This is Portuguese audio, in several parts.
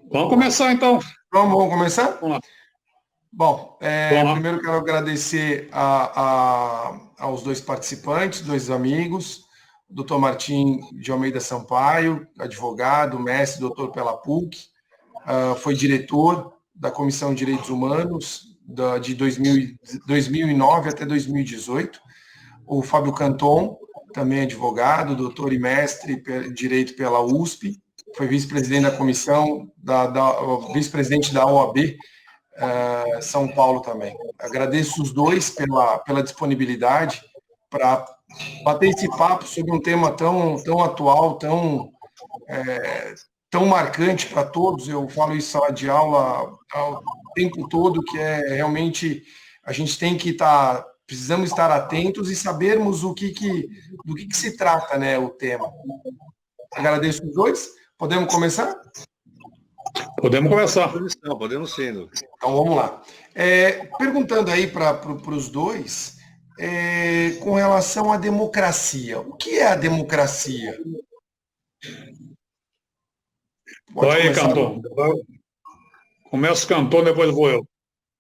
Vamos começar então. Vamos começar? Vamos lá. Bom, Vamos lá. primeiro quero agradecer aos dois participantes, dois amigos, o doutor Martim de Almeida Sampaio, advogado, mestre, doutor pela PUC, foi diretor da Comissão de Direitos Humanos de 2009 até 2018. O Fábio Canton, também advogado, doutor e mestre em Direito pela USP, foi vice-presidente da comissão, vice-presidente da OAB, São Paulo também. Agradeço os dois pela disponibilidade para bater esse papo sobre um tema tão atual, tão marcante para todos. Eu falo isso em sala de aula o tempo todo, que é realmente a gente tem que precisamos estar atentos e sabermos do que se trata, né, o tema. Agradeço os dois. Podemos começar? Podemos começar. Podemos sim, Lucas. Então vamos lá. Perguntando aí para os dois, com relação à democracia. O que é a democracia? Vai aí, Canton. Começa o Canton, depois vou eu.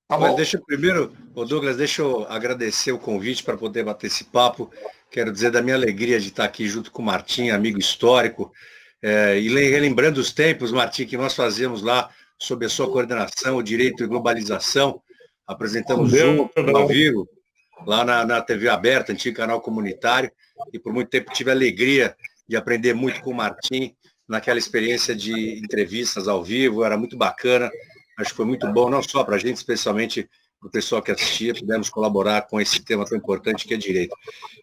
Tá bom? Mas deixa primeiro, Douglas, deixa eu agradecer o convite para poder bater esse papo. Quero dizer da minha alegria de estar aqui junto com o Martim, amigo histórico, e relembrando os tempos, Martim, que nós fazíamos lá sob a sua coordenação, o Direito e Globalização, apresentamos ao vivo, lá na TV aberta, antigo canal comunitário, e por muito tempo tive a alegria de aprender muito com o Martim, naquela experiência de entrevistas ao vivo, era muito bacana, acho que foi muito bom, não só para a gente, especialmente para o pessoal que assistia, pudemos colaborar com esse tema tão importante que é direito.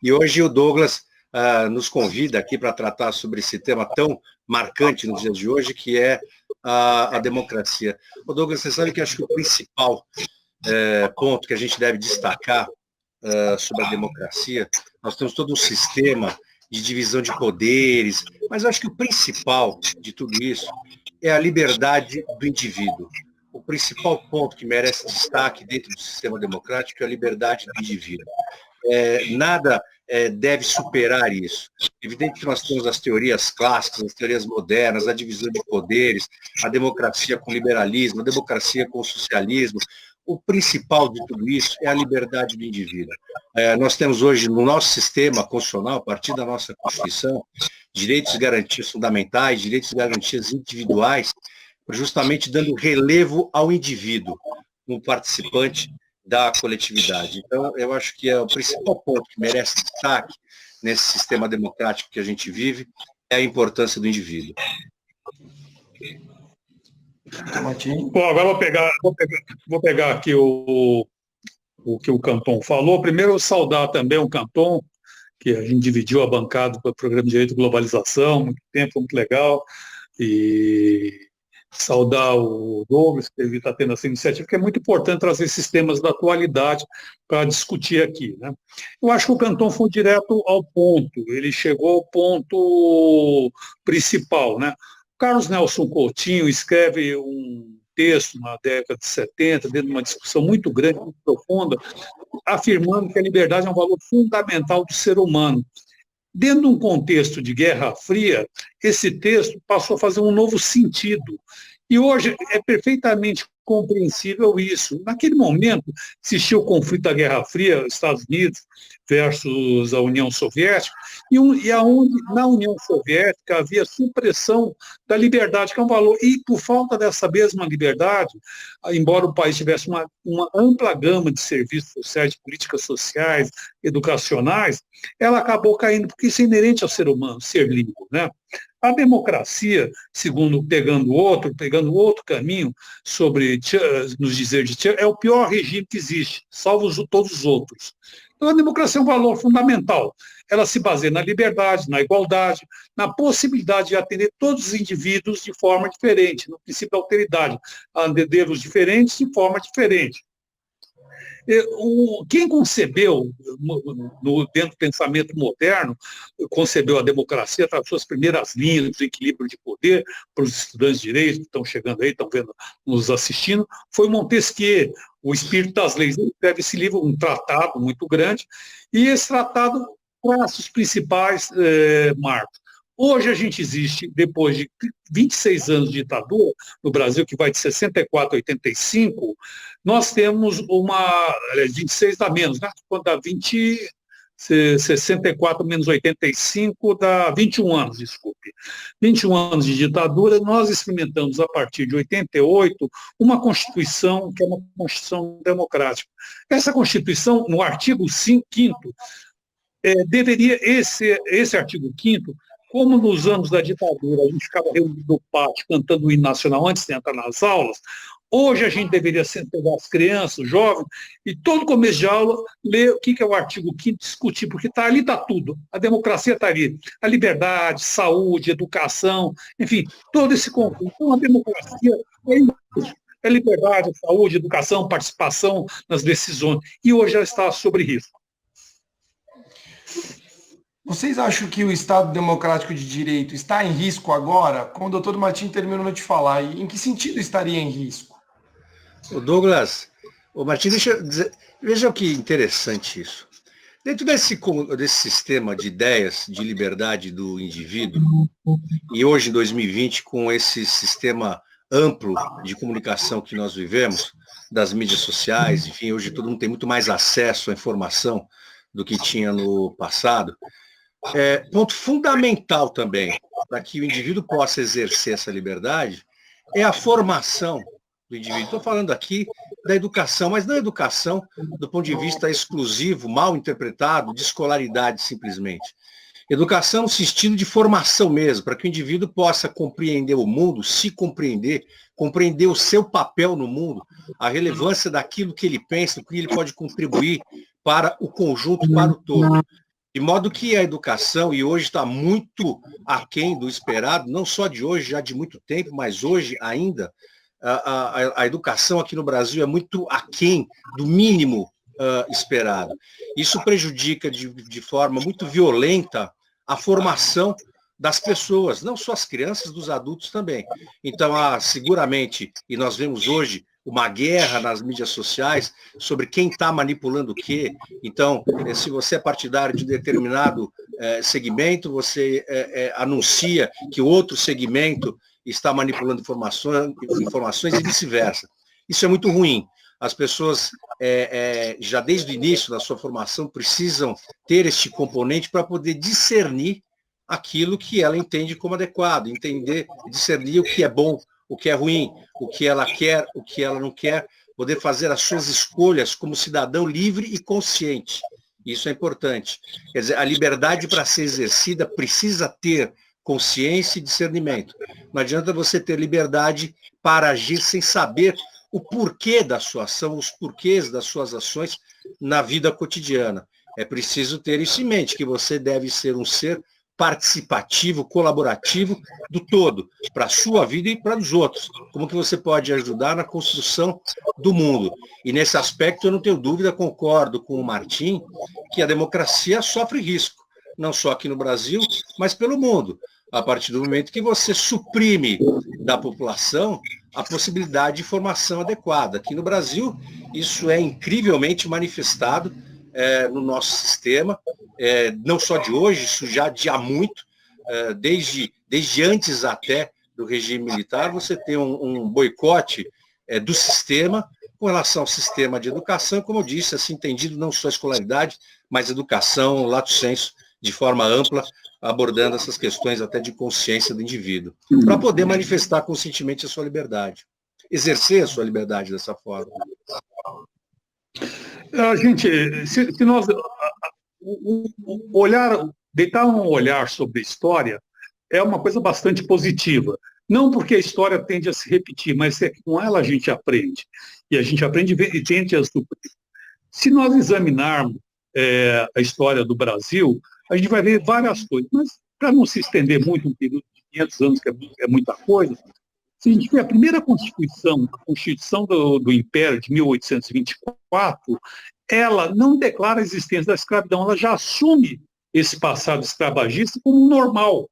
E hoje o Douglas nos convida aqui para tratar sobre esse tema tão marcante nos dias de hoje, que é a democracia. Douglas, você sabe que acho que o principal ponto que a gente deve destacar sobre a democracia, nós temos todo um sistema de divisão de poderes, mas eu acho que o principal de tudo isso é a liberdade do indivíduo. O principal ponto que merece destaque dentro do sistema democrático é a liberdade do indivíduo. Nada deve superar isso. É evidente que nós temos as teorias clássicas, as teorias modernas, a divisão de poderes, a democracia com liberalismo, a democracia com socialismo. O principal de tudo isso é a liberdade do indivíduo. Nós temos hoje no nosso sistema constitucional, a partir da nossa Constituição, direitos e garantias fundamentais, direitos e garantias individuais, justamente dando relevo ao indivíduo, como participante da coletividade. Então, eu acho que o principal ponto que merece destaque nesse sistema democrático que a gente vive é a importância do indivíduo. Bom, agora vou pegar aqui o que o Canton falou. Primeiro, saudar também o Canton, que a gente dividiu a bancada para o Programa de Direito e Globalização, muito tempo, muito legal, e saudar o Douglas, que está tendo essa iniciativa, que é muito importante trazer esses temas da atualidade para discutir aqui, né? Eu acho que o Canton foi direto ao ponto, ele chegou ao ponto principal, né? O Carlos Nelson Coutinho escreve um texto na década de 70, dentro de uma discussão muito grande, muito profunda, afirmando que a liberdade é um valor fundamental do ser humano. Dentro de um contexto de Guerra Fria, esse texto passou a fazer um novo sentido. E hoje é perfeitamente compreensível isso. Naquele momento, existia o conflito da Guerra Fria, Estados Unidos versus a União Soviética, e aonde na União Soviética havia supressão da liberdade, que é um valor, e por falta dessa mesma liberdade, embora o país tivesse uma ampla gama de serviços sociais, de políticas sociais, educacionais, ela acabou caindo, porque isso é inerente ao ser humano, ser livre, né? A democracia, segundo pegando outro caminho sobre nos dizer de é o pior regime que existe, salvo todos os outros. Então, a democracia é um valor fundamental. Ela se baseia na liberdade, na igualdade, na possibilidade de atender todos os indivíduos de forma diferente, no princípio da alteridade, atendê-los diferentes de forma diferente. Quem concebeu, dentro do pensamento moderno, concebeu a democracia através das suas primeiras linhas do equilíbrio de poder, para os estudantes de direito que estão chegando aí, estão vendo, nos assistindo, foi Montesquieu, O Espírito das Leis. Ele escreve esse livro, um tratado muito grande, e esse tratado traça os principais marcos. Hoje a gente existe, depois de 26 anos de ditadura no Brasil, que vai de 64 a 85, nós temos uma, 26 dá menos, né? Quando dá 64 menos 85 dá 21 anos, desculpe. 21 anos de ditadura, nós experimentamos, a partir de 88, uma Constituição que é uma Constituição democrática. Essa Constituição, no artigo 5º, deveria, esse artigo 5º, como nos anos da ditadura a gente ficava reunido no pátio cantando o hino nacional antes de entrar nas aulas, hoje a gente deveria pegar as crianças, os jovens, e todo começo de aula, ler o que é o artigo 5º, discutir, porque ali está tudo. A democracia está ali. A liberdade, saúde, educação, enfim, todo esse conjunto. Então, a democracia é isso. É liberdade, saúde, educação, participação nas decisões. E hoje já está sobre risco. Vocês acham que o Estado Democrático de Direito está em risco agora? Como o doutor Martim terminou de falar, e em que sentido estaria em risco? O Douglas, o Martim, deixa eu dizer, veja que interessante isso. Dentro desse sistema de ideias de liberdade do indivíduo, e hoje em 2020, com esse sistema amplo de comunicação que nós vivemos, das mídias sociais, enfim, hoje todo mundo tem muito mais acesso à informação do que tinha no passado. Ponto fundamental também para que o indivíduo possa exercer essa liberdade é a formação do indivíduo. Estou falando aqui da educação, mas não a educação do ponto de vista exclusivo, mal interpretado, de escolaridade simplesmente. Educação no sentido de formação mesmo, para que o indivíduo possa compreender o mundo, se compreender, compreender o seu papel no mundo, a relevância daquilo que ele pensa, o que ele pode contribuir para o conjunto, para o todo. De modo que a educação, e hoje está muito aquém do esperado, não só de hoje, já de muito tempo, mas hoje ainda, a educação aqui no Brasil é muito aquém do mínimo esperado. Isso prejudica de forma muito violenta a formação das pessoas, não só as crianças, dos adultos também. Então, seguramente, e nós vemos hoje uma guerra nas mídias sociais sobre quem está manipulando o quê. Então, se você é partidário de determinado segmento, você anuncia que o outro segmento está manipulando informações e vice-versa. Isso é muito ruim. As pessoas, já desde o início da sua formação, precisam ter este componente para poder discernir aquilo que ela entende como adequado, discernir o que é bom, o que é ruim, o que ela quer, o que ela não quer, poder fazer as suas escolhas como cidadão livre e consciente. Isso é importante. Quer dizer, a liberdade para ser exercida precisa ter consciência e discernimento. Não adianta você ter liberdade para agir sem saber o porquê da sua ação, os porquês das suas ações na vida cotidiana. É preciso ter isso em mente, que você deve ser um ser participativo, colaborativo do todo, para a sua vida e para os outros. Como que você pode ajudar na construção do mundo? E nesse aspecto, eu não tenho dúvida, concordo com o Martim, que a democracia sofre risco, não só aqui no Brasil, mas pelo mundo, a partir do momento que você suprime da população a possibilidade de formação adequada. Aqui no Brasil, isso é incrivelmente manifestado no nosso sistema, não só de hoje, isso já de há muito, desde antes até do regime militar, você tem um boicote do sistema com relação ao sistema de educação, como eu disse, assim entendido não só a escolaridade, mas educação, lato sensu, de forma ampla, abordando essas questões até de consciência do indivíduo, para poder manifestar conscientemente a sua liberdade, exercer a sua liberdade dessa forma. Gente, se nós deitar um olhar sobre a história é uma coisa bastante positiva. Não porque a história tende a se repetir, mas é que com ela a gente aprende. E a gente aprende e tende a suprir. Se nós examinarmos a história do Brasil, a gente vai ver várias coisas. Mas, para não se estender muito, um período de 500 anos, que é muita coisa, se a gente vê a primeira Constituição, a Constituição do Império de 1824, ela não declara a existência da escravidão, ela já assume esse passado escravagista como normal.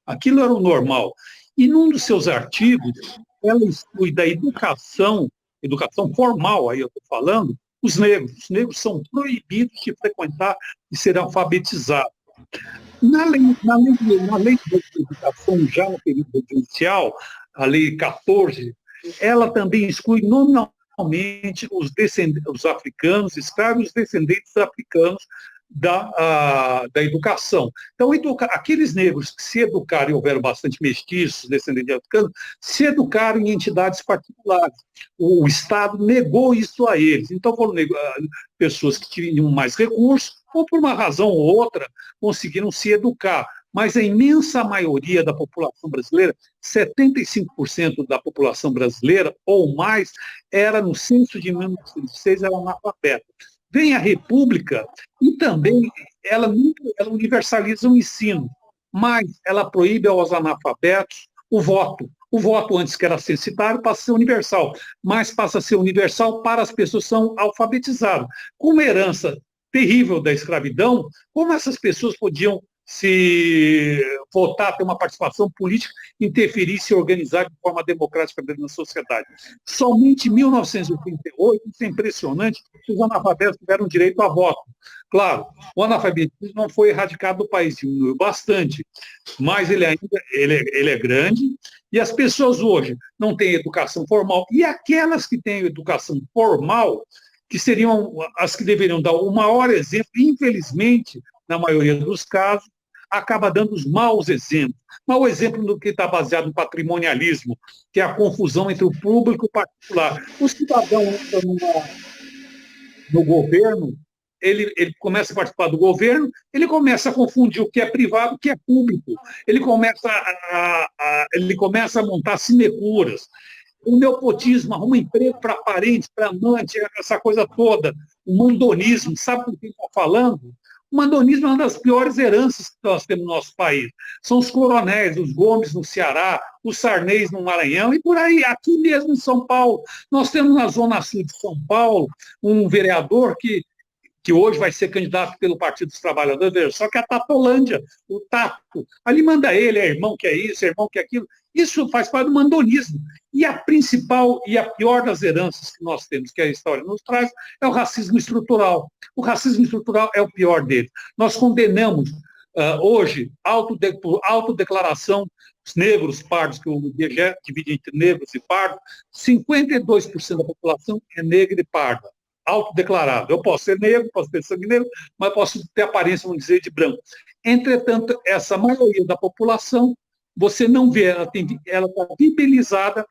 Aquilo era o normal. E num dos seus artigos, ela exclui da educação formal, aí eu estou falando, os negros. Os negros são proibidos de frequentar e ser alfabetizados. Na lei de educação, já no período residencial, a lei 14, ela também exclui nominalmente os africanos, escravos, os descendentes africanos da educação. Então, aqueles negros que se educaram, e houveram bastante mestiços, descendentes de africanos, se educaram em entidades particulares. O Estado negou isso a eles. Então, foram pessoas que tinham mais recursos, ou por uma razão ou outra, conseguiram se educar. Mas a imensa maioria da população brasileira, 75% da população brasileira ou mais, era, no censo de 1906, era analfabeta. Vem a República e também ela universaliza o ensino, mas ela proíbe aos analfabetos o voto. O voto antes que era censitário passa a ser universal, mas passa a ser universal para as pessoas que são alfabetizadas. Com uma herança terrível da escravidão, como essas pessoas podiam se votar, ter uma participação política, interferir, se organizar de forma democrática na sociedade. Somente em 1988, isso é impressionante, os analfabetos tiveram direito a voto. Claro, o analfabetismo não foi erradicado do país, diminuiu bastante, mas ele é grande, e as pessoas hoje não têm educação formal, e aquelas que têm educação formal, que seriam as que deveriam dar o maior exemplo, infelizmente, na maioria dos casos, acaba dando os maus exemplos. Mau exemplo do que está baseado no patrimonialismo, que é a confusão entre o público e o particular. O cidadão entra no governo, ele começa a participar do governo, ele começa a confundir o que é privado e o que é público. Ele começa a montar sinecuras. O nepotismo, arruma emprego para parente, para amante, essa coisa toda. O mandonismo, sabe com quem está falando? O mandonismo é uma das piores heranças que nós temos no nosso país. São os coronéis, os Gomes no Ceará, os Sarnês no Maranhão e por aí, aqui mesmo em São Paulo. Nós temos na Zona Sul de São Paulo um vereador que hoje vai ser candidato pelo Partido dos Trabalhadores, só que a Tatolândia, o Tato, ali manda ele, é irmão que é isso, é irmão que é aquilo. Isso faz parte do mandonismo. E a principal e a pior das heranças que nós temos, que a história nos traz, é o racismo estrutural. O racismo estrutural é o pior dele. Nós condenamos hoje, autodeclaração, os negros, pardos, que o IBGE divide entre negros e pardos, 52% da população é negra e parda. Autodeclarado. Eu posso ser negro, posso ter sangue negro, mas posso ter aparência, vamos dizer, de branco. Entretanto, essa maioria da população, você não vê, ela está tipificada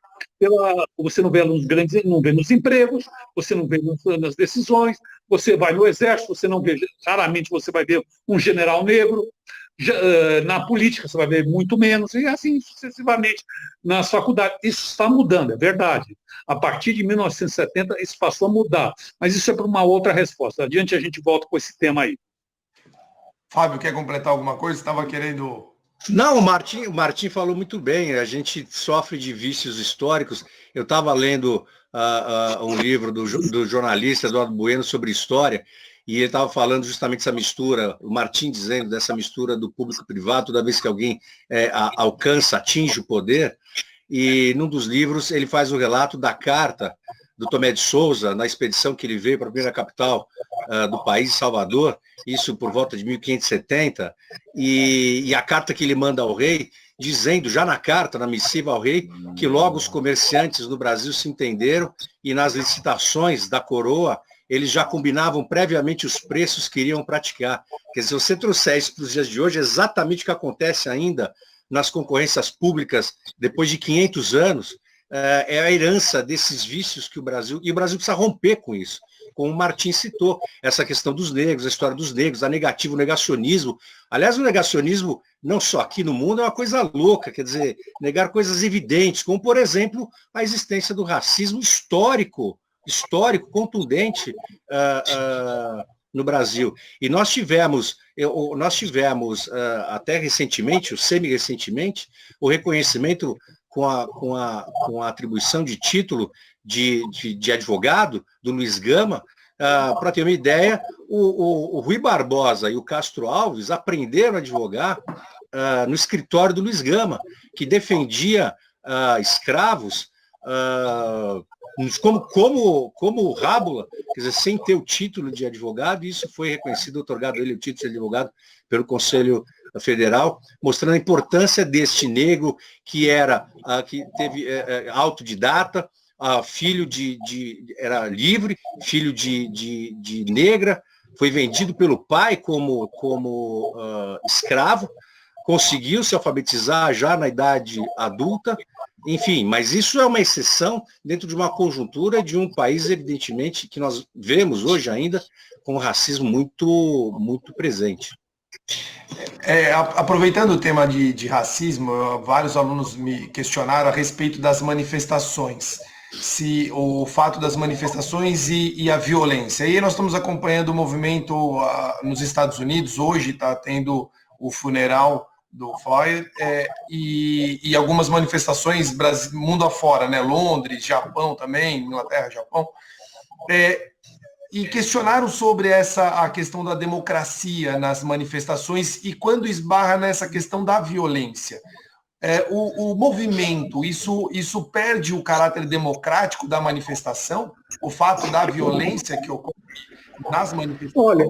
você não vê ela nos grandes, não vê nos empregos, você não vê nas decisões, você vai no exército, você não vê, raramente você vai ver um general negro, na política você vai ver muito menos, e assim sucessivamente nas faculdades. Isso está mudando, é verdade. A partir de 1970 isso passou a mudar, mas isso é para uma outra resposta. Adiante a gente volta com esse tema aí. Fábio, quer completar alguma coisa? Estava querendo... Não, o Martim falou muito bem, a gente sofre de vícios históricos. Eu estava lendo um livro do jornalista Eduardo Bueno sobre história, e ele estava falando justamente dessa mistura, o Martim dizendo dessa mistura do público-privado, toda vez que alguém atinge o poder, e num dos livros ele faz o relato da carta do Tomé de Souza, na expedição que ele veio para a primeira capital do país, Salvador, isso por volta de 1570, e a carta que ele manda ao rei, dizendo, já na carta, na missiva ao rei, que logo os comerciantes no Brasil se entenderam e nas licitações da coroa, eles já combinavam previamente os preços que iriam praticar. Quer dizer, se você trouxer isso para os dias de hoje, é exatamente o que acontece ainda nas concorrências públicas depois de 500 anos, é a herança desses vícios que o Brasil precisa romper com isso. Como o Martim citou, essa questão dos negros, a história dos negros, a negativa, o negacionismo. Aliás, o negacionismo, não só aqui no mundo, é uma coisa louca, quer dizer, negar coisas evidentes, como, por exemplo, a existência do racismo histórico, contundente no Brasil. E nós tivemos até recentemente, ou semi-recentemente, o reconhecimento com a atribuição de título de advogado do Luiz Gama. Para ter uma ideia, o Rui Barbosa e o Castro Alves aprenderam a advogar no escritório do Luiz Gama, que defendia escravos como Rábula, quer dizer, sem ter o título de advogado, e isso foi reconhecido, otorgado ele o título de advogado pelo Conselho Federal, mostrando a importância deste negro que teve autodidata, filho era livre, filho de negra, foi vendido pelo pai como escravo, conseguiu se alfabetizar já na idade adulta, enfim, mas isso é uma exceção dentro de uma conjuntura de um país, evidentemente, que nós vemos hoje ainda com um racismo muito, muito presente. Aproveitando o tema de racismo, vários alunos me questionaram a respeito das manifestações, se o fato das manifestações e a violência. E nós estamos acompanhando o movimento nos Estados Unidos, hoje está tendo o funeral do Floyd, e algumas manifestações mundo afora, né? Londres, Japão também, Inglaterra, Japão, e questionaram sobre a questão da democracia nas manifestações e quando esbarra nessa questão da violência. O movimento, isso perde o caráter democrático da manifestação? O fato da violência que ocorre nas manifestações?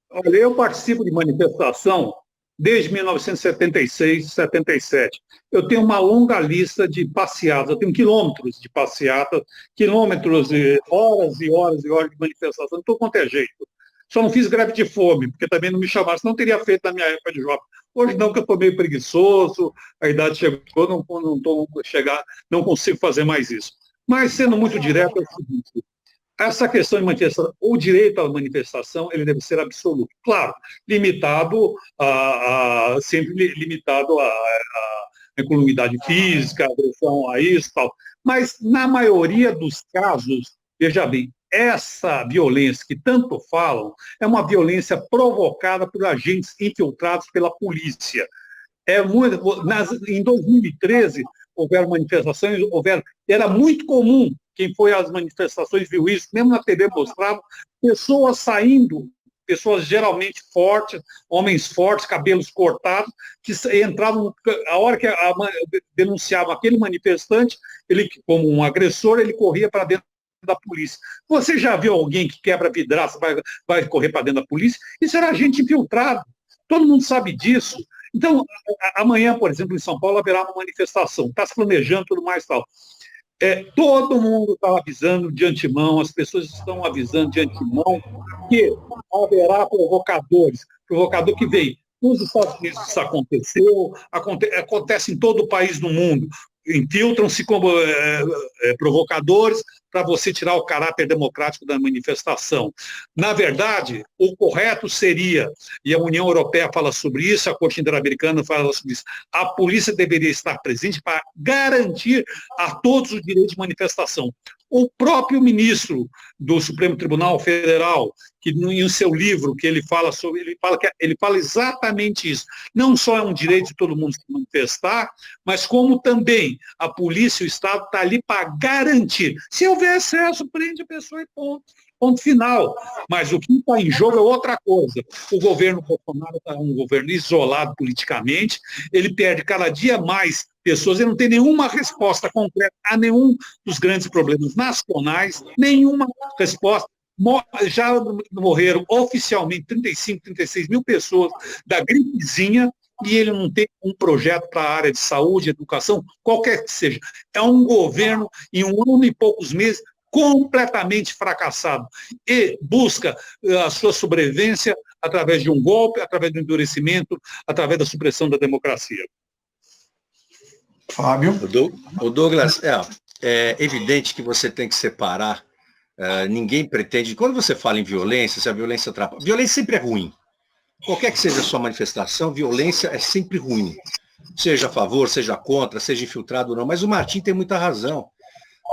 Olha, eu participo de manifestação desde 1976, 77. Eu tenho uma longa lista de passeatas, eu tenho quilômetros de passeatas, quilômetros, horas e horas e horas de manifestação, de todo quanto é jeito. Só não fiz greve de fome, porque também não me chamaram, senão teria feito na minha época de jovem. Hoje não, que eu estou meio preguiçoso, a idade chegou, não consigo fazer mais isso. Mas, sendo muito direto, é o seguinte: essa questão de manifestação, o direito à manifestação, ele deve ser absoluto. Claro, sempre limitado à incolumidade física, agressão a isso e tal. Mas, na maioria dos casos, veja bem, essa violência que tanto falam é uma violência provocada por agentes infiltrados pela polícia. Em 2013, houveram manifestações, era muito comum, quem foi às manifestações viu isso, mesmo na TV mostrava, pessoas saindo, pessoas geralmente fortes, homens fortes, cabelos cortados, que entravam, a hora que denunciavam aquele manifestante, ele, como um agressor, ele corria para dentro da polícia. Você já viu alguém que quebra vidraça, vai correr para dentro da polícia? Isso era gente infiltrado. Todo mundo sabe disso. Então, amanhã, por exemplo, em São Paulo, haverá uma manifestação. Está se planejando tudo mais e tal. Todo mundo está avisando de antemão, as pessoas estão avisando de antemão que haverá provocadores. Provocador que vem. Nos Estados Unidos isso aconteceu, acontece em todo o país do mundo. Infiltram-se como provocadores para você tirar o caráter democrático da manifestação. Na verdade, o correto seria, e a União Europeia fala sobre isso, a Corte Interamericana fala sobre isso, a polícia deveria estar presente para garantir a todos o direito de manifestação. O próprio ministro do Supremo Tribunal Federal, que em seu livro que ele fala exatamente isso. Não só é um direito de todo mundo se manifestar, mas como também a polícia e o Estado estão ali para garantir. Se houver excesso, prende a pessoa e ponto. Ponto final. Mas o que está em jogo é outra coisa. O governo Bolsonaro é um governo isolado politicamente, ele perde cada dia mais pessoas, ele não tem nenhuma resposta concreta a nenhum dos grandes problemas nacionais, nenhuma resposta. Já morreram oficialmente 35, 36 mil pessoas da gripezinha e ele não tem um projeto para a área de saúde, educação, qualquer que seja. É um governo, em 1 ano e poucos meses, completamente fracassado e busca a sua sobrevivência através de um golpe, através do endurecimento, através da supressão da democracia. Fábio? O Douglas, é evidente que você tem que separar. Ninguém pretende. Quando você fala em violência, se a violência atrapalha. Violência sempre é ruim. Qualquer que seja a sua manifestação, violência é sempre ruim. Seja a favor, seja contra, seja infiltrado ou não. Mas o Martim tem muita razão.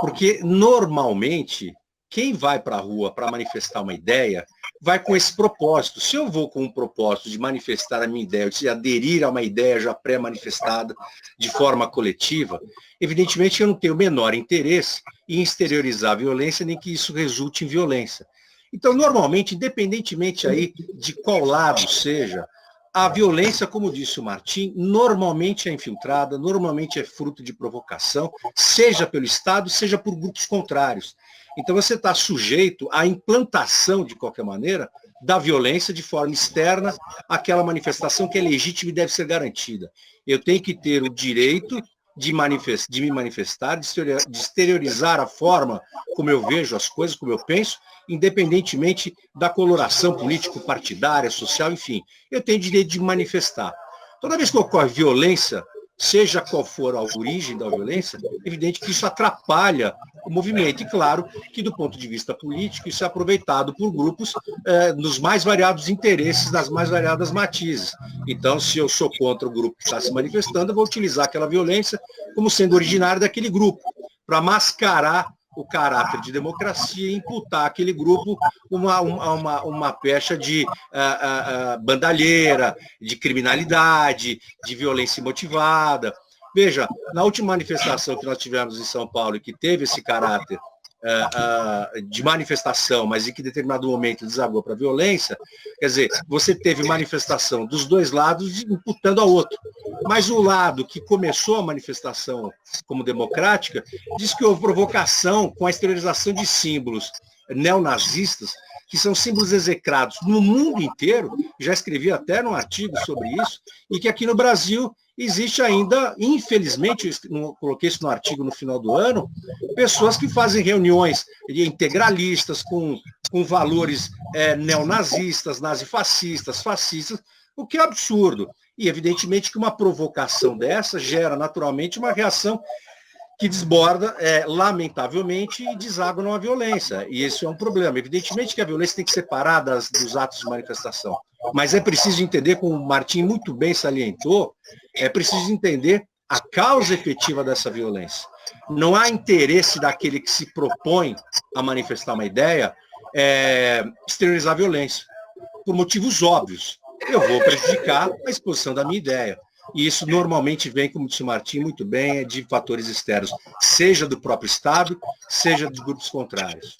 Porque, normalmente, quem vai para a rua para manifestar uma ideia, vai com esse propósito. Se eu vou com um propósito de manifestar a minha ideia, de aderir a uma ideia já pré-manifestada de forma coletiva, evidentemente eu não tenho o menor interesse em exteriorizar a violência, nem que isso resulte em violência. Então, normalmente, independentemente aí de qual lado seja, a violência, como disse o Martim, normalmente é infiltrada, normalmente é fruto de provocação, seja pelo Estado, seja por grupos contrários. Então você está sujeito à implantação, de qualquer maneira, da violência de forma externa àquela manifestação que é legítima e deve ser garantida. Eu tenho que ter o direito de me manifestar, de exteriorizar a forma como eu vejo as coisas, como eu penso, independentemente da coloração político-partidária, social, enfim. Eu tenho direito de me manifestar. Toda vez que ocorre violência, seja qual for a origem da violência, é evidente que isso atrapalha o movimento. E claro que, do ponto de vista político, isso é aproveitado por grupos nos mais variados interesses, nas mais variadas matizes. Então, se eu sou contra o grupo que está se manifestando, eu vou utilizar aquela violência como sendo originária daquele grupo, para mascarar o caráter de democracia e imputar àquele grupo uma pecha de bandalheira, de criminalidade, de violência motivada. Veja, na última manifestação que nós tivemos em São Paulo e que teve esse caráter de manifestação, mas em que em determinado momento desagou para a violência, quer dizer, você teve manifestação dos dois lados imputando ao outro. Mas o lado que começou a manifestação como democrática diz que houve provocação com a exteriorização de símbolos neonazistas, que são símbolos execrados no mundo inteiro, já escrevi até num artigo sobre isso, e que aqui no Brasil existe ainda, infelizmente, eu coloquei isso no artigo no final do ano, pessoas que fazem reuniões integralistas com valores neonazistas, nazifascistas, fascistas, o que é absurdo. E, evidentemente, que uma provocação dessa gera, naturalmente, uma reação que desborda, lamentavelmente, e deságua numa violência. E isso é um problema. Evidentemente que a violência tem que ser separada dos atos de manifestação. Mas é preciso entender, como o Martim muito bem salientou, é preciso entender a causa efetiva dessa violência. Não há interesse daquele que se propõe a manifestar uma ideia exteriorizar a violência, por motivos óbvios. Eu vou prejudicar a exposição da minha ideia. E isso normalmente vem, como disse o Martim muito bem, de fatores externos, seja do próprio Estado, seja de grupos contrários.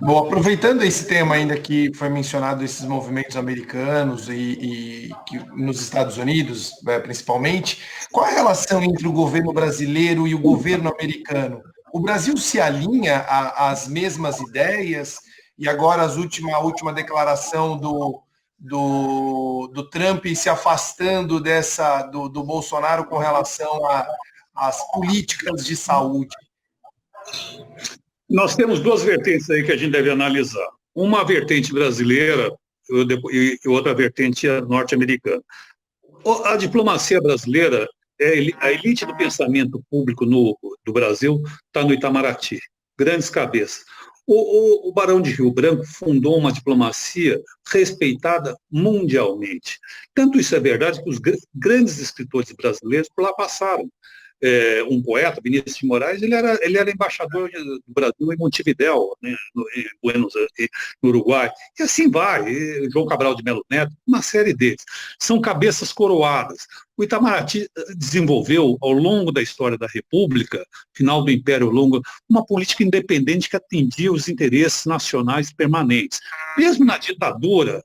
Bom, aproveitando esse tema ainda que foi mencionado, esses movimentos americanos e que nos Estados Unidos, principalmente, qual a relação entre o governo brasileiro e o governo americano? O Brasil se alinha às mesmas ideias e agora a última declaração do Trump se afastando do Bolsonaro com relação às políticas de saúde? Nós temos duas vertentes aí que a gente deve analisar. Uma vertente brasileira e outra vertente norte-americana. A diplomacia brasileira, a elite do pensamento público do Brasil está no Itamaraty, grandes cabeças. O Barão de Rio Branco fundou uma diplomacia respeitada mundialmente. Tanto isso é verdade que os grandes escritores brasileiros por lá passaram. Um poeta, Vinícius de Moraes, ele era embaixador do Brasil em Montevidéu, né, no Uruguai, e assim vai, João Cabral de Melo Neto, uma série deles. São cabeças coroadas. O Itamaraty desenvolveu, ao longo da história da República, final do Império Longo, uma política independente que atendia os interesses nacionais permanentes. Mesmo na ditadura,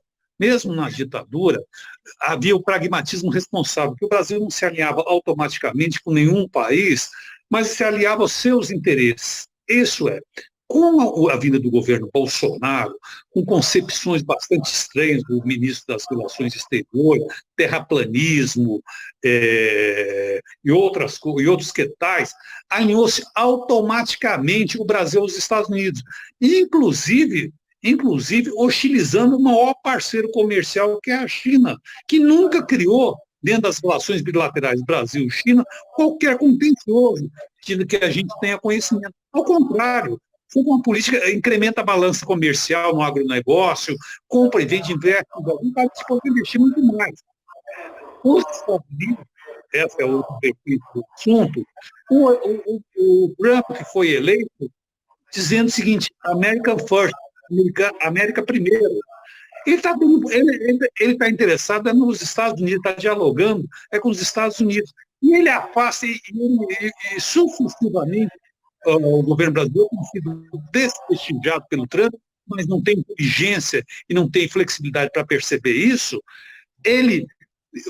havia o pragmatismo responsável, que o Brasil não se alinhava automaticamente com nenhum país, mas se aliava aos seus interesses. Isso é, com a vinda do governo Bolsonaro, com concepções bastante estranhas do ministro das Relações Exteriores, terraplanismo e outros que tais, alinhou-se automaticamente o Brasil aos Estados Unidos. Inclusive hostilizando o maior parceiro comercial, que é a China, que nunca criou, dentro das relações bilaterais Brasil-China, qualquer contencioso que a gente tenha conhecimento. Ao contrário, foi uma política que incrementa a balança comercial no agronegócio, compra e vende, investe, o país pode investir muito mais. Os Estados Unidos, essa é outra vertente do assunto, o Trump, que foi eleito, dizendo o seguinte: American First, América primeiro. Ele está interessado nos Estados Unidos, está dialogando com os Estados Unidos. E ele afasta, e sucessivamente, o governo brasileiro tem sido desprestigiado pelo Trump, mas não tem inteligência e não tem flexibilidade para perceber isso,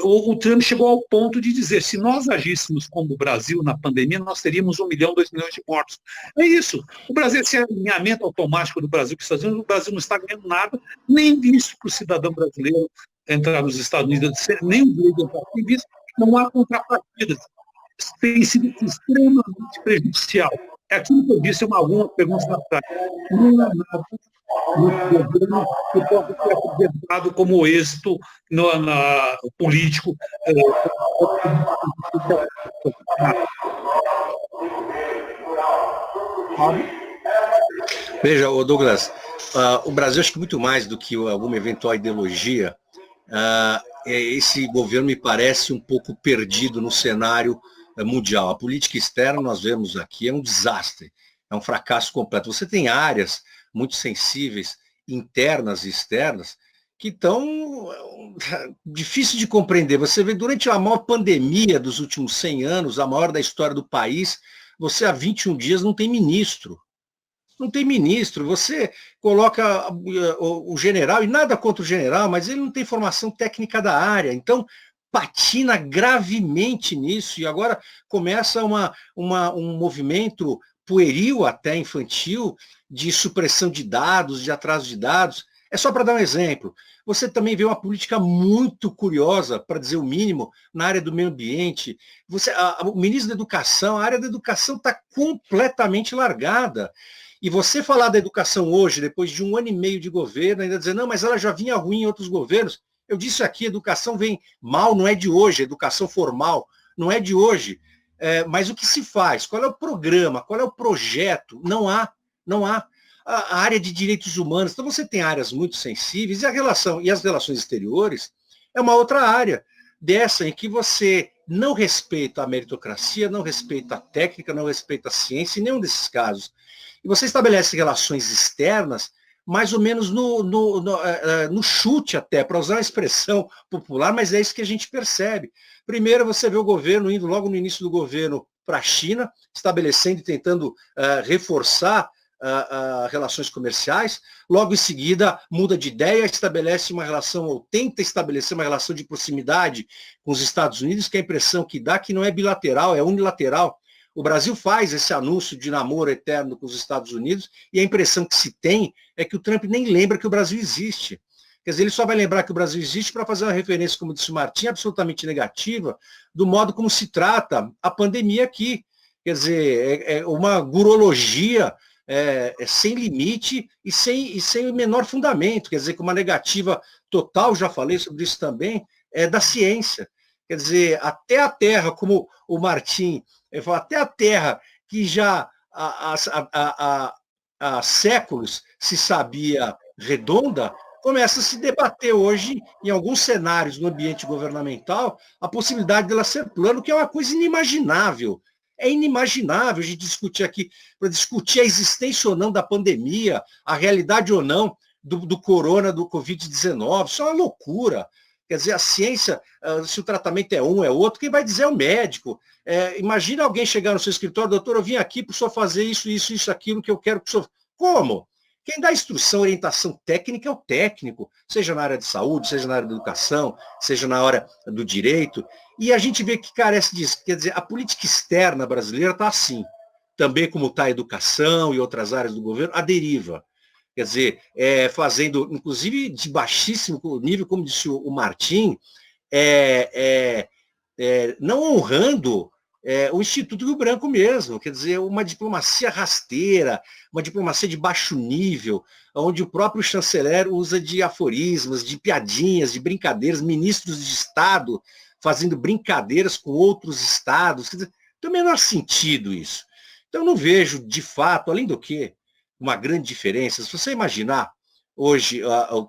o Trump chegou ao ponto de dizer, se nós agíssemos como o Brasil na pandemia, nós teríamos 1 milhão, 2 milhões de mortos. É isso. O Brasil, esse alinhamento automático do Brasil com os Estados Unidos, o Brasil não está ganhando nada, nem visto para o cidadão brasileiro entrar nos Estados Unidos, nem o direito de entrar, tem visto que não há contrapartidas. Tem sido extremamente prejudicial. É aquilo que eu disse algumas perguntas atrás. Não há nada no governo que possa ser apresentado como êxito político. Veja, Douglas, o Brasil, acho que muito mais do que alguma eventual ideologia, esse governo me parece um pouco perdido no cenário mundial. A política externa, nós vemos aqui, é um desastre, é um fracasso completo. Você tem áreas muito sensíveis, internas e externas, que estão difícil de compreender. Você vê, durante a maior pandemia dos últimos 100 anos, a maior da história do país, você há 21 dias não tem ministro. Não tem ministro, você coloca o general, e nada contra o general, mas ele não tem formação técnica da área, então patina gravemente nisso, e agora começa um movimento pueril, até infantil, de supressão de dados, de atraso de dados. É só para dar um exemplo. Você também vê uma política muito curiosa, para dizer o mínimo, na área do meio ambiente. O ministro da Educação, a área da educação está completamente largada. E você falar da educação hoje, depois de 1 ano e meio de governo, ainda dizer, não, mas ela já vinha ruim em outros governos. Eu disse aqui, a educação vem mal, não é de hoje, a educação formal não é de hoje. Mas o que se faz? Qual é o programa? Qual é o projeto? Não há. A área de direitos humanos, então você tem áreas muito sensíveis, e as relações exteriores é uma outra área dessa em que você não respeita a meritocracia, não respeita a técnica, não respeita a ciência, em nenhum desses casos. E você estabelece relações externas mais ou menos no chute até, para usar uma expressão popular, mas é isso que a gente percebe. Primeiro você vê o governo indo logo no início do governo para a China, estabelecendo e tentando reforçar relações comerciais, logo em seguida muda de ideia, estabelece uma relação, ou tenta estabelecer uma relação de proximidade com os Estados Unidos, que a impressão que dá que não é bilateral, é unilateral. O Brasil faz esse anúncio de namoro eterno com os Estados Unidos e a impressão que se tem é que o Trump nem lembra que o Brasil existe. Quer dizer, ele só vai lembrar que o Brasil existe para fazer uma referência, como disse o Martim, absolutamente negativa, do modo como se trata a pandemia aqui. Quer dizer, é uma gurologia sem limite e sem o menor fundamento. Quer dizer, com uma negativa total, já falei sobre isso também, da ciência. Quer dizer, até a Terra, como o Martim falou, até a Terra, que já há séculos se sabia redonda, começa a se debater hoje, em alguns cenários no ambiente governamental, a possibilidade dela ser plano, que é uma coisa inimaginável. É inimaginável a gente discutir aqui, para discutir a existência ou não da pandemia, a realidade ou não do corona, do Covid-19. Isso é uma loucura. Quer dizer, a ciência, se o tratamento é um, é outro, quem vai dizer é o médico. Imagina alguém chegar no seu escritório, doutor, eu vim aqui para o senhor fazer isso, aquilo que eu quero que o senhor... Como? Quem dá instrução, orientação técnica é o técnico, seja na área de saúde, seja na área da educação, seja na área do direito. E a gente vê que carece disso. Quer dizer, a política externa brasileira está assim. Também como está a educação e outras áreas do governo, a deriva. Quer dizer, fazendo, inclusive, de baixíssimo nível, como disse o Martim, não honrando o Instituto Rio Branco mesmo. Quer dizer, uma diplomacia rasteira, uma diplomacia de baixo nível, onde o próprio chanceler usa de aforismos, de piadinhas, de brincadeiras, ministros de Estado fazendo brincadeiras com outros estados. Quer dizer, não tem o menor sentido isso. Então, eu não vejo, de fato, além do que, uma grande diferença. Se você imaginar, hoje,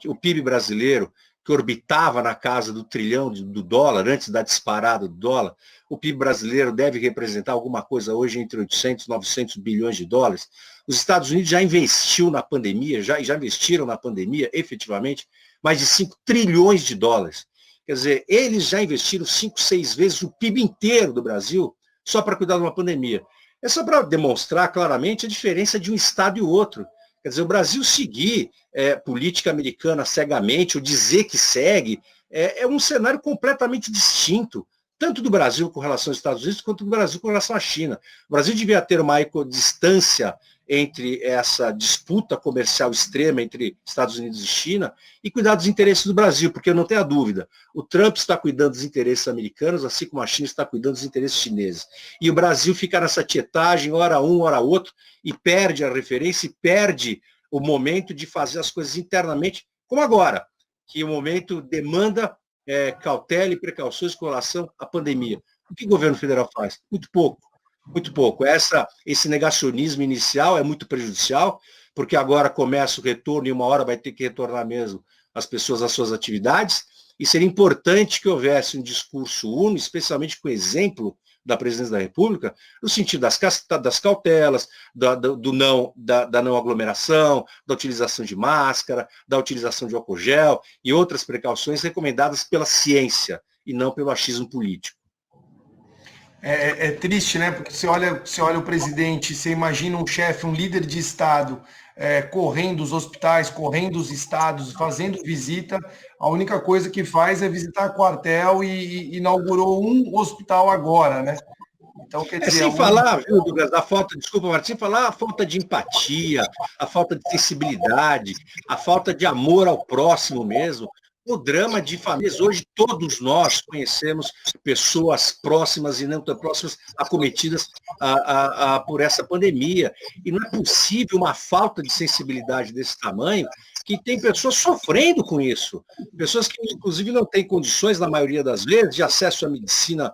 o PIB brasileiro, que orbitava na casa do trilhão do dólar, antes da disparada do dólar, o PIB brasileiro deve representar alguma coisa hoje entre 800 e 900 bilhões de dólares. Os Estados Unidos já investiu na pandemia, já investiram na pandemia, efetivamente, mais de 5 trilhões de dólares. Quer dizer, eles já investiram 5, 6 vezes o PIB inteiro do Brasil só para cuidar de uma pandemia. É só para demonstrar claramente a diferença de um Estado e outro. Quer dizer, o Brasil seguir política americana cegamente, ou dizer que segue, é um cenário completamente distinto, tanto do Brasil com relação aos Estados Unidos, quanto do Brasil com relação à China. O Brasil devia ter uma equidistância entre essa disputa comercial extrema entre Estados Unidos e China e cuidar dos interesses do Brasil, porque eu não tenho a dúvida, o Trump está cuidando dos interesses americanos, assim como a China está cuidando dos interesses chineses. E o Brasil fica nessa tietagem, hora um, hora outro, e perde a referência, e perde o momento de fazer as coisas internamente, como agora, que o momento demanda cautela e precauções com relação à pandemia. O que o governo federal faz? Muito pouco. Muito pouco. Esse negacionismo inicial é muito prejudicial, porque agora começa o retorno e uma hora vai ter que retornar mesmo as pessoas às suas atividades, e seria importante que houvesse um discurso uno, especialmente com o exemplo da presidência da República, no sentido das cautelas, da não aglomeração, da utilização de máscara, da utilização de álcool gel e outras precauções recomendadas pela ciência e não pelo achismo político. É triste, né? Porque você olha o presidente, você imagina um chefe, um líder de Estado, correndo os hospitais, correndo os estados, fazendo visita. A única coisa que faz é visitar quartel e inaugurou um hospital agora, né? Então, quer dizer, sem falar, viu, Douglas, da falta, desculpa, Martim, sem falar a falta de empatia, a falta de sensibilidade, a falta de amor ao próximo mesmo. O drama de famílias, hoje todos nós conhecemos pessoas próximas e não tão próximas acometidas por essa pandemia. E não é possível uma falta de sensibilidade desse tamanho, que tem pessoas sofrendo com isso. Pessoas que, inclusive, não têm condições, na maioria das vezes, de acesso à medicina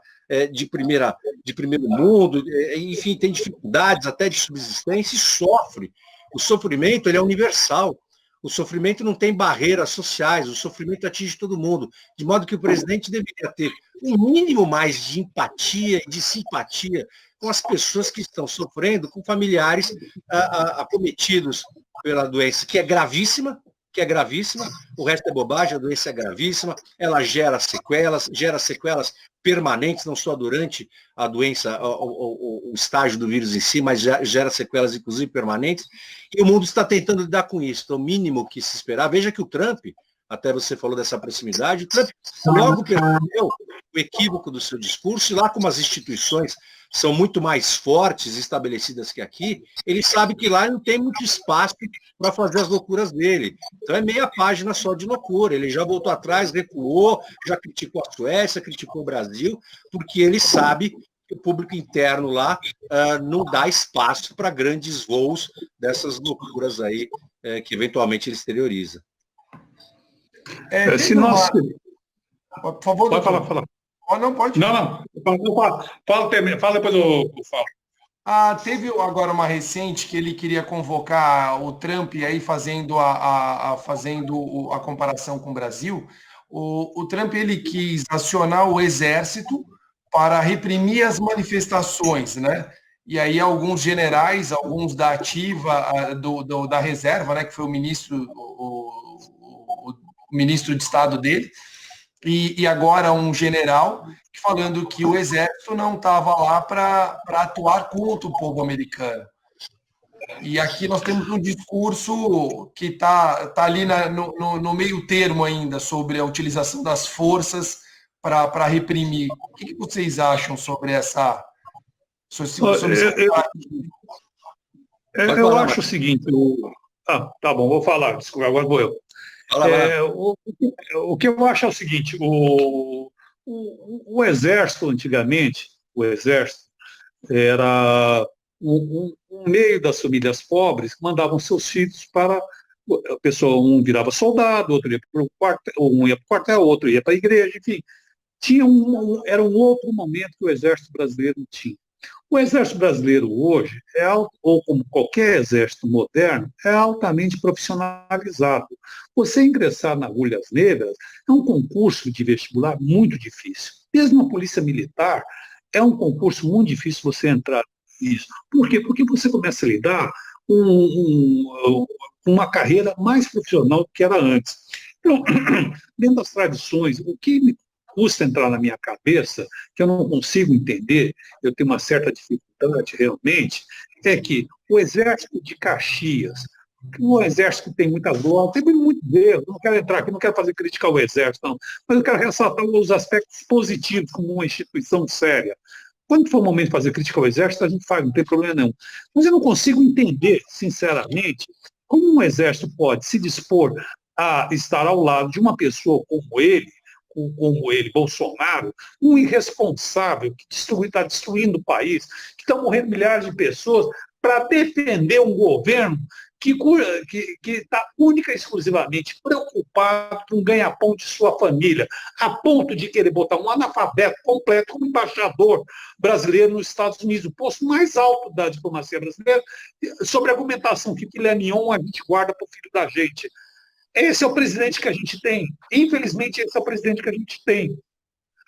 de primeiro mundo, enfim, tem dificuldades até de subsistência e sofre. O sofrimento ele é universal. O sofrimento não tem barreiras sociais, o sofrimento atinge todo mundo, de modo que o presidente deveria ter um mínimo mais de empatia e de simpatia com as pessoas que estão sofrendo, com familiares acometidos pela doença, que é gravíssima, o resto é bobagem, a doença é gravíssima, ela gera sequelas permanentes, não só durante a doença, o estágio do vírus em si, mas gera sequelas, inclusive, permanentes, e o mundo está tentando lidar com isso. Então, o mínimo que se esperar, veja que o Trump, até você falou dessa proximidade, o Trump logo percebeu o equívoco do seu discurso, e lá como as instituições são muito mais fortes, estabelecidas que aqui, ele sabe que lá não tem muito espaço para fazer as loucuras dele. Então é meia página só de loucura. Ele já voltou atrás, recuou, já criticou a Suécia, criticou o Brasil, porque ele sabe que o público interno lá não dá espaço para grandes voos dessas loucuras aí que eventualmente ele exterioriza. Se nós... Por favor, pode falar. Não, pode. Não. Fala depois eu falo. Teve agora uma recente que ele queria convocar o Trump aí fazendo a comparação com o Brasil. O Trump ele quis acionar o exército para reprimir as manifestações, né? E aí alguns generais, alguns da ativa, da reserva, né, que foi o ministro de Estado dele, e agora um general falando que o exército não estava lá para atuar contra o povo americano. E aqui nós temos um discurso que está ali no meio termo ainda sobre a utilização das forças para reprimir. O que vocês acham sobre essa... Eu acho o seguinte... tá bom, vou falar, desculpa, agora vou eu. O que eu acho é o seguinte, o exército, antigamente, era um meio das famílias pobres que mandavam seus filhos para... A pessoa, um virava soldado, outro ia para o quartel, um ia para o quartel, outro ia para a igreja, enfim. Era um outro momento que o exército brasileiro tinha. O exército brasileiro hoje, ou como qualquer exército moderno, é altamente profissionalizado. Você ingressar na Agulhas Negras é um concurso de vestibular muito difícil. Mesmo a Polícia Militar é um concurso muito difícil você entrar nisso. Por quê? Porque você começa a lidar com uma carreira mais profissional do que era antes. Então, dentro das tradições, o que me custa entrar na minha cabeça, que eu não consigo entender, eu tenho uma certa dificuldade realmente, é que o Exército de Caxias, O Exército tem muita glória, tem muito erro. Não quero entrar aqui, não quero fazer crítica ao Exército, não, mas eu quero ressaltar os aspectos positivos como uma instituição séria. Quando for o momento de fazer crítica ao Exército, a gente faz, não tem problema nenhum. Mas eu não consigo entender, sinceramente, como um Exército pode se dispor a estar ao lado de uma pessoa como ele, Bolsonaro, um irresponsável que está destruindo o país, que estão morrendo milhares de pessoas, para defender um governo que está única e exclusivamente preocupado com o ganha-pão de sua família, a ponto de querer botar um analfabeto completo como embaixador brasileiro nos Estados Unidos, o posto mais alto da diplomacia brasileira, sobre a argumentação que filé mignon a gente guarda para o filho da gente. Esse é o presidente que a gente tem. Infelizmente, esse é o presidente que a gente tem.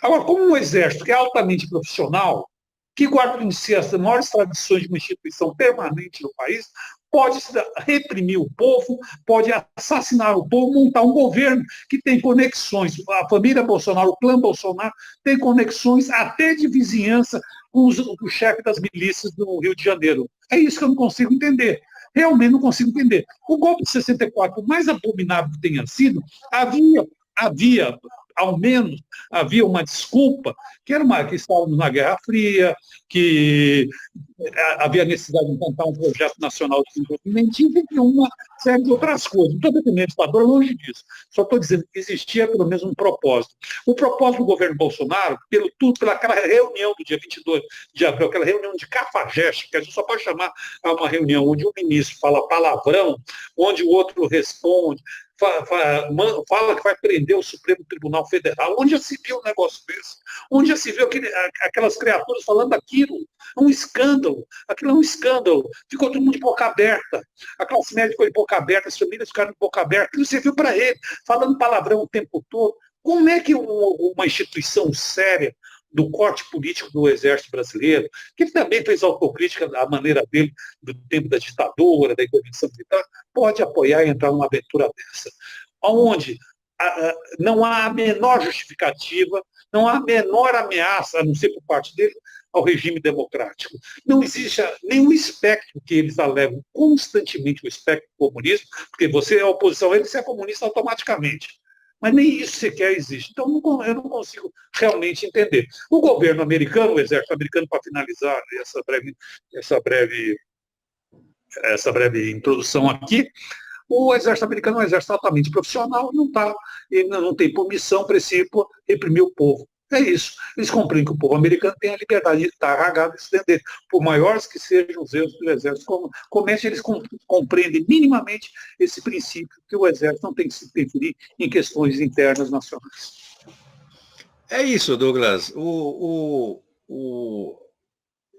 Agora, como um exército que é altamente profissional, que guarda em si as maiores tradições de uma instituição permanente no país, pode reprimir o povo, pode assassinar o povo, montar um governo que tem conexões. A família Bolsonaro, o clã Bolsonaro, tem conexões até de vizinhança com o chefe das milícias do Rio de Janeiro. É isso que eu não consigo entender. Realmente não consigo entender. O golpe de 64, por mais abominável que tenha sido, havia ao menos havia uma desculpa, que estávamos na Guerra Fria, que havia necessidade de implantar um projeto nacional de desenvolvimento e uma série de outras coisas. Não estou defendendo ditadura, longe disso. Só estou dizendo que existia pelo menos um propósito. O propósito do governo Bolsonaro, pelaquela reunião do dia 22 de abril, aquela reunião de cafajeste, que a gente só pode chamar a uma reunião onde o ministro fala palavrão, onde o outro responde, fala que vai prender o Supremo Tribunal Federal. Onde já se viu um negócio desse? Onde já se viu aquelas criaturas falando aquilo? É um escândalo. Aquilo é um escândalo. Ficou todo mundo de boca aberta. A classe média ficou de boca aberta, as famílias ficaram de boca aberta. Aquilo serviu para ele, falando palavrão o tempo todo. Como é que uma instituição séria do corte político do Exército Brasileiro, que também fez autocrítica da maneira dele, do tempo da ditadura, da intervenção militar, pode apoiar e entrar numa aventura dessa? Onde não há a menor justificativa, não há a menor ameaça, a não ser por parte dele, ao regime democrático. Não existe nenhum espectro que eles alegam constantemente, o espectro do comunismo, porque você é oposição a ele, você é comunista automaticamente. Mas nem isso sequer existe. Então, eu não consigo realmente entender. O governo americano, o exército americano, para finalizar essa breve introdução aqui, o exército americano é um exército altamente profissional, ele não tem por missão, princípio, reprimir o povo. É isso. Eles compreendem que o povo americano tem a liberdade de estar arragado e se defender. Por maiores que sejam os erros do exército, eles compreendem minimamente esse princípio que o exército não tem que se interferir em questões internas nacionais. É isso, Douglas.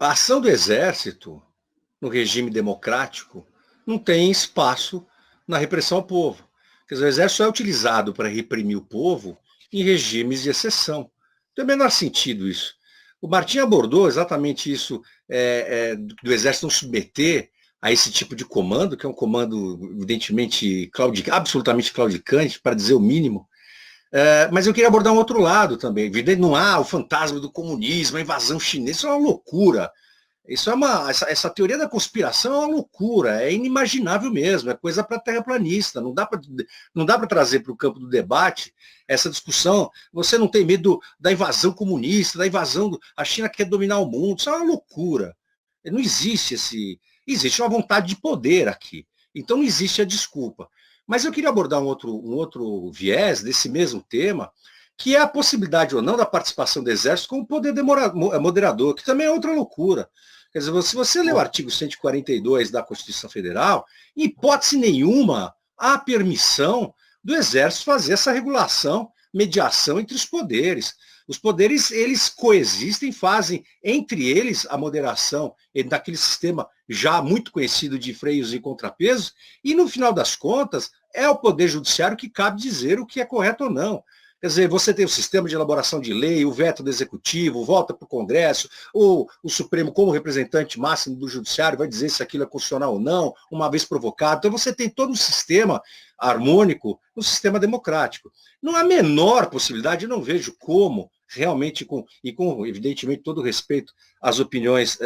A ação do exército no regime democrático não tem espaço na repressão ao povo. Quer dizer, o exército é utilizado para reprimir o povo em regimes de exceção. Tem o menor sentido isso. O Martim abordou exatamente isso, do Exército não submeter a esse tipo de comando, que é um comando, evidentemente, absolutamente claudicante, para dizer o mínimo. Mas eu queria abordar um outro lado também. Não há o fantasma do comunismo, a invasão chinesa, isso é uma loucura. Essa teoria da conspiração é uma loucura, é inimaginável mesmo, é coisa para terraplanista, não dá para trazer para o campo do debate essa discussão. Você não tem medo da invasão comunista, a China quer dominar o mundo, isso é uma loucura. Não existe existe uma vontade de poder aqui, então não existe a desculpa. Mas eu queria abordar um outro viés desse mesmo tema, que é a possibilidade ou não da participação do Exército como poder moderador, que também é outra loucura. Quer dizer, se você lê o artigo 142 da Constituição Federal, em hipótese nenhuma há permissão do Exército fazer essa regulação, mediação entre os poderes. Os poderes, eles coexistem, fazem entre eles a moderação daquele sistema já muito conhecido de freios e contrapesos, e no final das contas, é ao Poder Judiciário que cabe dizer o que é correto ou não. Quer dizer, você tem o sistema de elaboração de lei, o veto do Executivo, volta para o Congresso, o Supremo, como representante máximo do Judiciário, vai dizer se aquilo é constitucional ou não, uma vez provocado. Então você tem todo um sistema harmônico no sistema democrático. Não há a menor possibilidade, eu não vejo como realmente, evidentemente, todo respeito às opiniões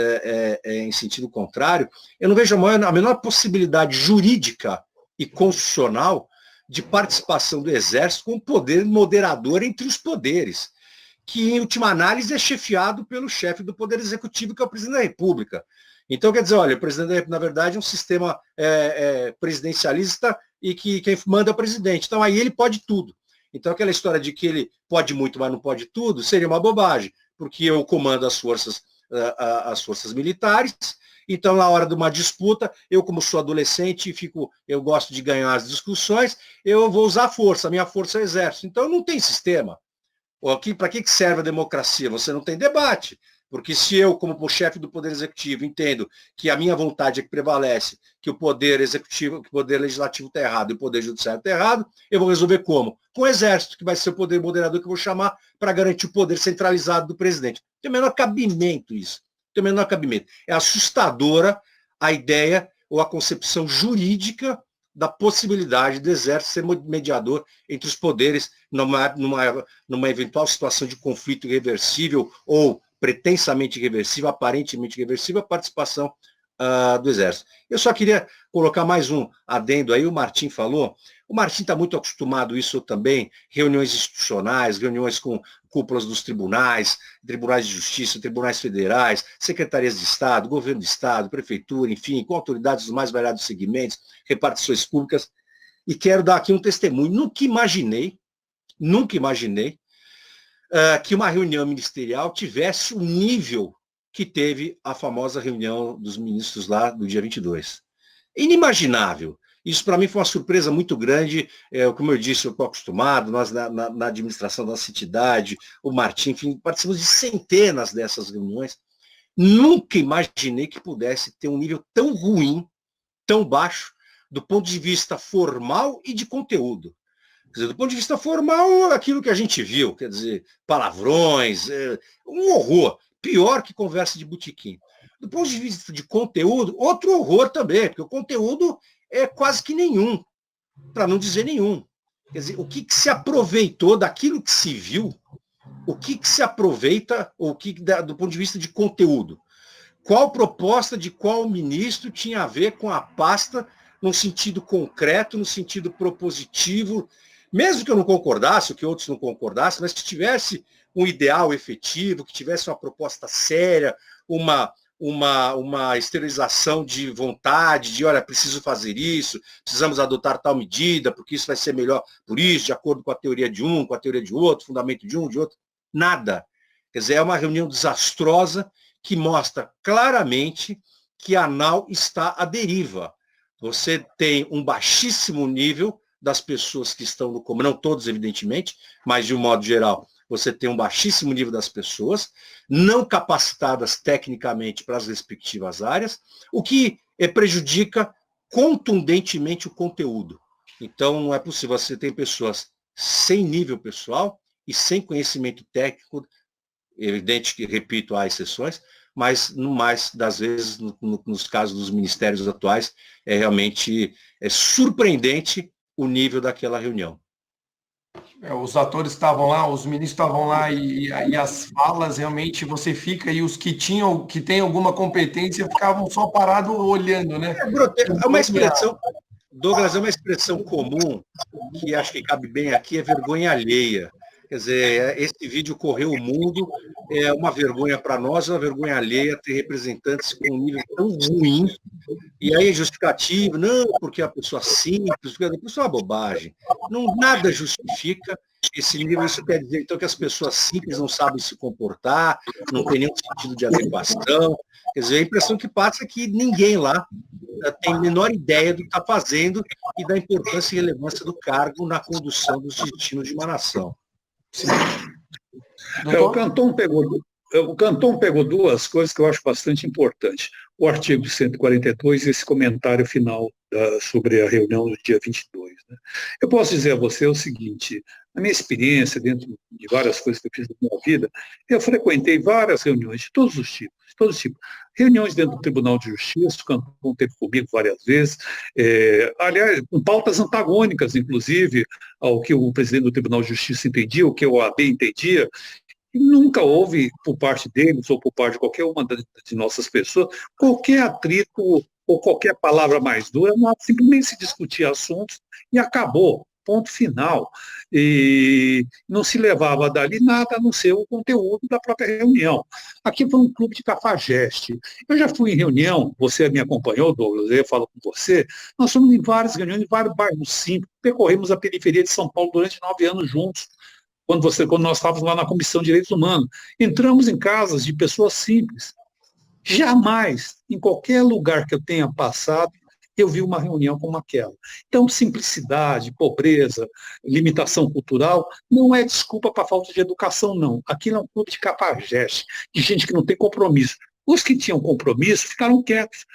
em sentido contrário, eu não vejo a menor possibilidade jurídica e constitucional de participação do Exército com poder moderador entre os poderes, que, em última análise, é chefiado pelo chefe do Poder Executivo, que é o Presidente da República. Então, quer dizer, olha, o Presidente da República, na verdade, é um sistema presidencialista e que quem manda é o presidente. Então, aí ele pode tudo. Então, aquela história de que ele pode muito, mas não pode tudo, seria uma bobagem, porque eu comando as forças militares. Então, na hora de uma disputa, eu, como sou adolescente, eu gosto de ganhar as discussões, eu vou usar a força, a minha força é o Exército. Então, não tem sistema. Para que serve a democracia? Você não tem debate. Porque se eu, como chefe do Poder Executivo, entendo que a minha vontade é que prevalece, que o Poder Executivo, que o Poder Legislativo está errado e o Poder Judiciário está errado, eu vou resolver como? Com o Exército, que vai ser o poder moderador que eu vou chamar para garantir o poder centralizado do presidente. Tem o menor cabimento isso. Tem o menor cabimento. É assustadora a ideia ou a concepção jurídica da possibilidade do Exército ser mediador entre os poderes numa eventual situação de conflito irreversível ou pretensamente irreversível, aparentemente irreversível, a participação do Exército. Eu só queria colocar mais um adendo aí, o Martim falou. O Martim está muito acostumado a isso também, reuniões institucionais, reuniões com cúpulas dos tribunais de justiça, tribunais federais, secretarias de Estado, governo de Estado, prefeitura, enfim, com autoridades dos mais variados segmentos, repartições públicas. E quero dar aqui um testemunho. Nunca imaginei que uma reunião ministerial tivesse o nível que teve a famosa reunião dos ministros lá do dia 22. Inimaginável. Isso para mim foi uma surpresa muito grande. Como eu disse, eu estou acostumado, nós na administração da nossa entidade, o Martim, enfim, participamos de centenas dessas reuniões. Nunca imaginei que pudesse ter um nível tão ruim, tão baixo, do ponto de vista formal e de conteúdo. Quer dizer, do ponto de vista formal, aquilo que a gente viu, quer dizer, palavrões, um horror, pior que conversa de botequim. Do ponto de vista de conteúdo, outro horror também, porque o conteúdo é quase que nenhum, para não dizer nenhum. Quer dizer, o que se aproveitou daquilo que se viu, o que se aproveita, do ponto de vista de conteúdo? Qual proposta de qual ministro tinha a ver com a pasta no sentido concreto, no sentido propositivo, mesmo que eu não concordasse, ou que outros não concordassem, mas que tivesse um ideal efetivo, que tivesse uma proposta séria, uma esterilização de vontade, de, olha, preciso fazer isso, precisamos adotar tal medida, porque isso vai ser melhor por isso, de acordo com a teoria de um, com a teoria de outro, fundamento de um, de outro. Nada. Quer dizer, é uma reunião desastrosa que mostra claramente que a ANAL está à deriva. Você tem um baixíssimo nível das pessoas que estão no comando, não todos, evidentemente, mas de um modo geral, você tem um baixíssimo nível das pessoas, não capacitadas tecnicamente para as respectivas áreas, o que prejudica contundentemente o conteúdo. Então, não é possível. Você tem pessoas sem nível pessoal e sem conhecimento técnico, evidente que, repito, há exceções, mas, no mais das vezes, nos casos dos ministérios atuais, realmente surpreendente o nível daquela reunião. Os atores estavam lá, os ministros estavam lá e as falas realmente você fica, e os que têm alguma competência ficavam só parados olhando, né? É uma expressão, Douglas, é uma expressão comum que acho que cabe bem aqui, é vergonha alheia. Quer dizer, esse vídeo correu o mundo, é uma vergonha para nós, é uma vergonha alheia ter representantes com um nível tão ruim. E aí, justificativo, não, porque a pessoa simples, porque isso é uma bobagem. Nada justifica esse nível. Isso quer dizer, então, que as pessoas simples não sabem se comportar, não tem nenhum sentido de adequação. Quer dizer, a impressão que passa é que ninguém lá tem a menor ideia do que está fazendo e da importância e relevância do cargo na condução dos destinos de uma nação. O Canton pegou duas coisas que eu acho bastante importantes. O artigo 142 e esse comentário final sobre a reunião do dia 22. Né? Eu posso dizer a você o seguinte, na minha experiência, dentro de várias coisas que eu fiz na minha vida, eu frequentei várias reuniões de todos os tipos. Reuniões dentro do Tribunal de Justiça, o Canton teve comigo várias vezes, aliás, com pautas antagônicas, inclusive, ao que o presidente do Tribunal de Justiça entendia, o que o OAB entendia. E nunca houve, por parte deles ou por parte de qualquer uma de nossas pessoas, qualquer atrito ou qualquer palavra mais dura, nós simplesmente se discutia assuntos e acabou. Ponto final. E não se levava dali nada a não ser o conteúdo da própria reunião. Aqui foi um clube de cafajeste. Eu já fui em reunião, você me acompanhou, Douglas, eu falo com você, nós fomos em várias reuniões, em vários bairros simples, percorremos a periferia de São Paulo durante 9 anos juntos, quando nós estávamos lá na Comissão de Direitos Humanos. Entramos em casas de pessoas simples. Jamais, em qualquer lugar que eu tenha passado, eu vi uma reunião como aquela. Então, simplicidade, pobreza, limitação cultural, não é desculpa para a falta de educação, não. Aquilo é um clube de cafajeste, de gente que não tem compromisso. Os que tinham compromisso ficaram quietos.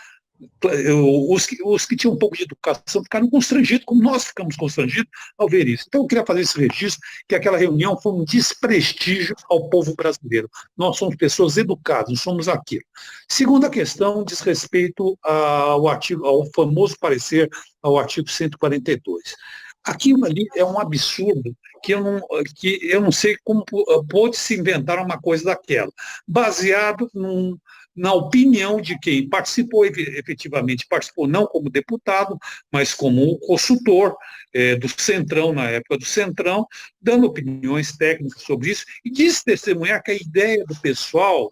Os que tinham um pouco de educação ficaram constrangidos, como nós ficamos constrangidos ao ver isso. Então, eu queria fazer esse registro, que aquela reunião foi um desprestígio ao povo brasileiro. Nós somos pessoas educadas, não somos aquilo. Segunda questão diz respeito ao famoso parecer ao artigo 142. Aquilo ali é um absurdo que eu não sei como pôde se inventar uma coisa daquela, baseado na opinião de quem participou efetivamente, participou não como deputado, mas como consultor do Centrão, na época do Centrão, dando opiniões técnicas sobre isso, e disse testemunhar que a ideia do pessoal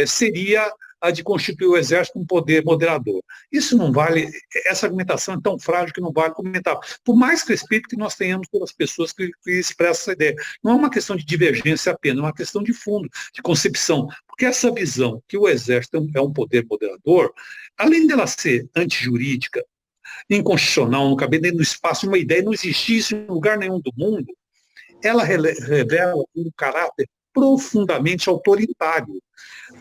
seria a de constituir o Exército um poder moderador. Isso não vale, essa argumentação é tão frágil que não vale comentar. Por mais respeito que nós tenhamos pelas pessoas que expressam essa ideia. Não é uma questão de divergência apenas, é uma questão de fundo, de concepção. Porque essa visão que o Exército é um poder moderador, além dela ser antijurídica, inconstitucional, não caber dentro do espaço, uma ideia, não existir isso em lugar nenhum do mundo, ela revela um caráter profundamente autoritário.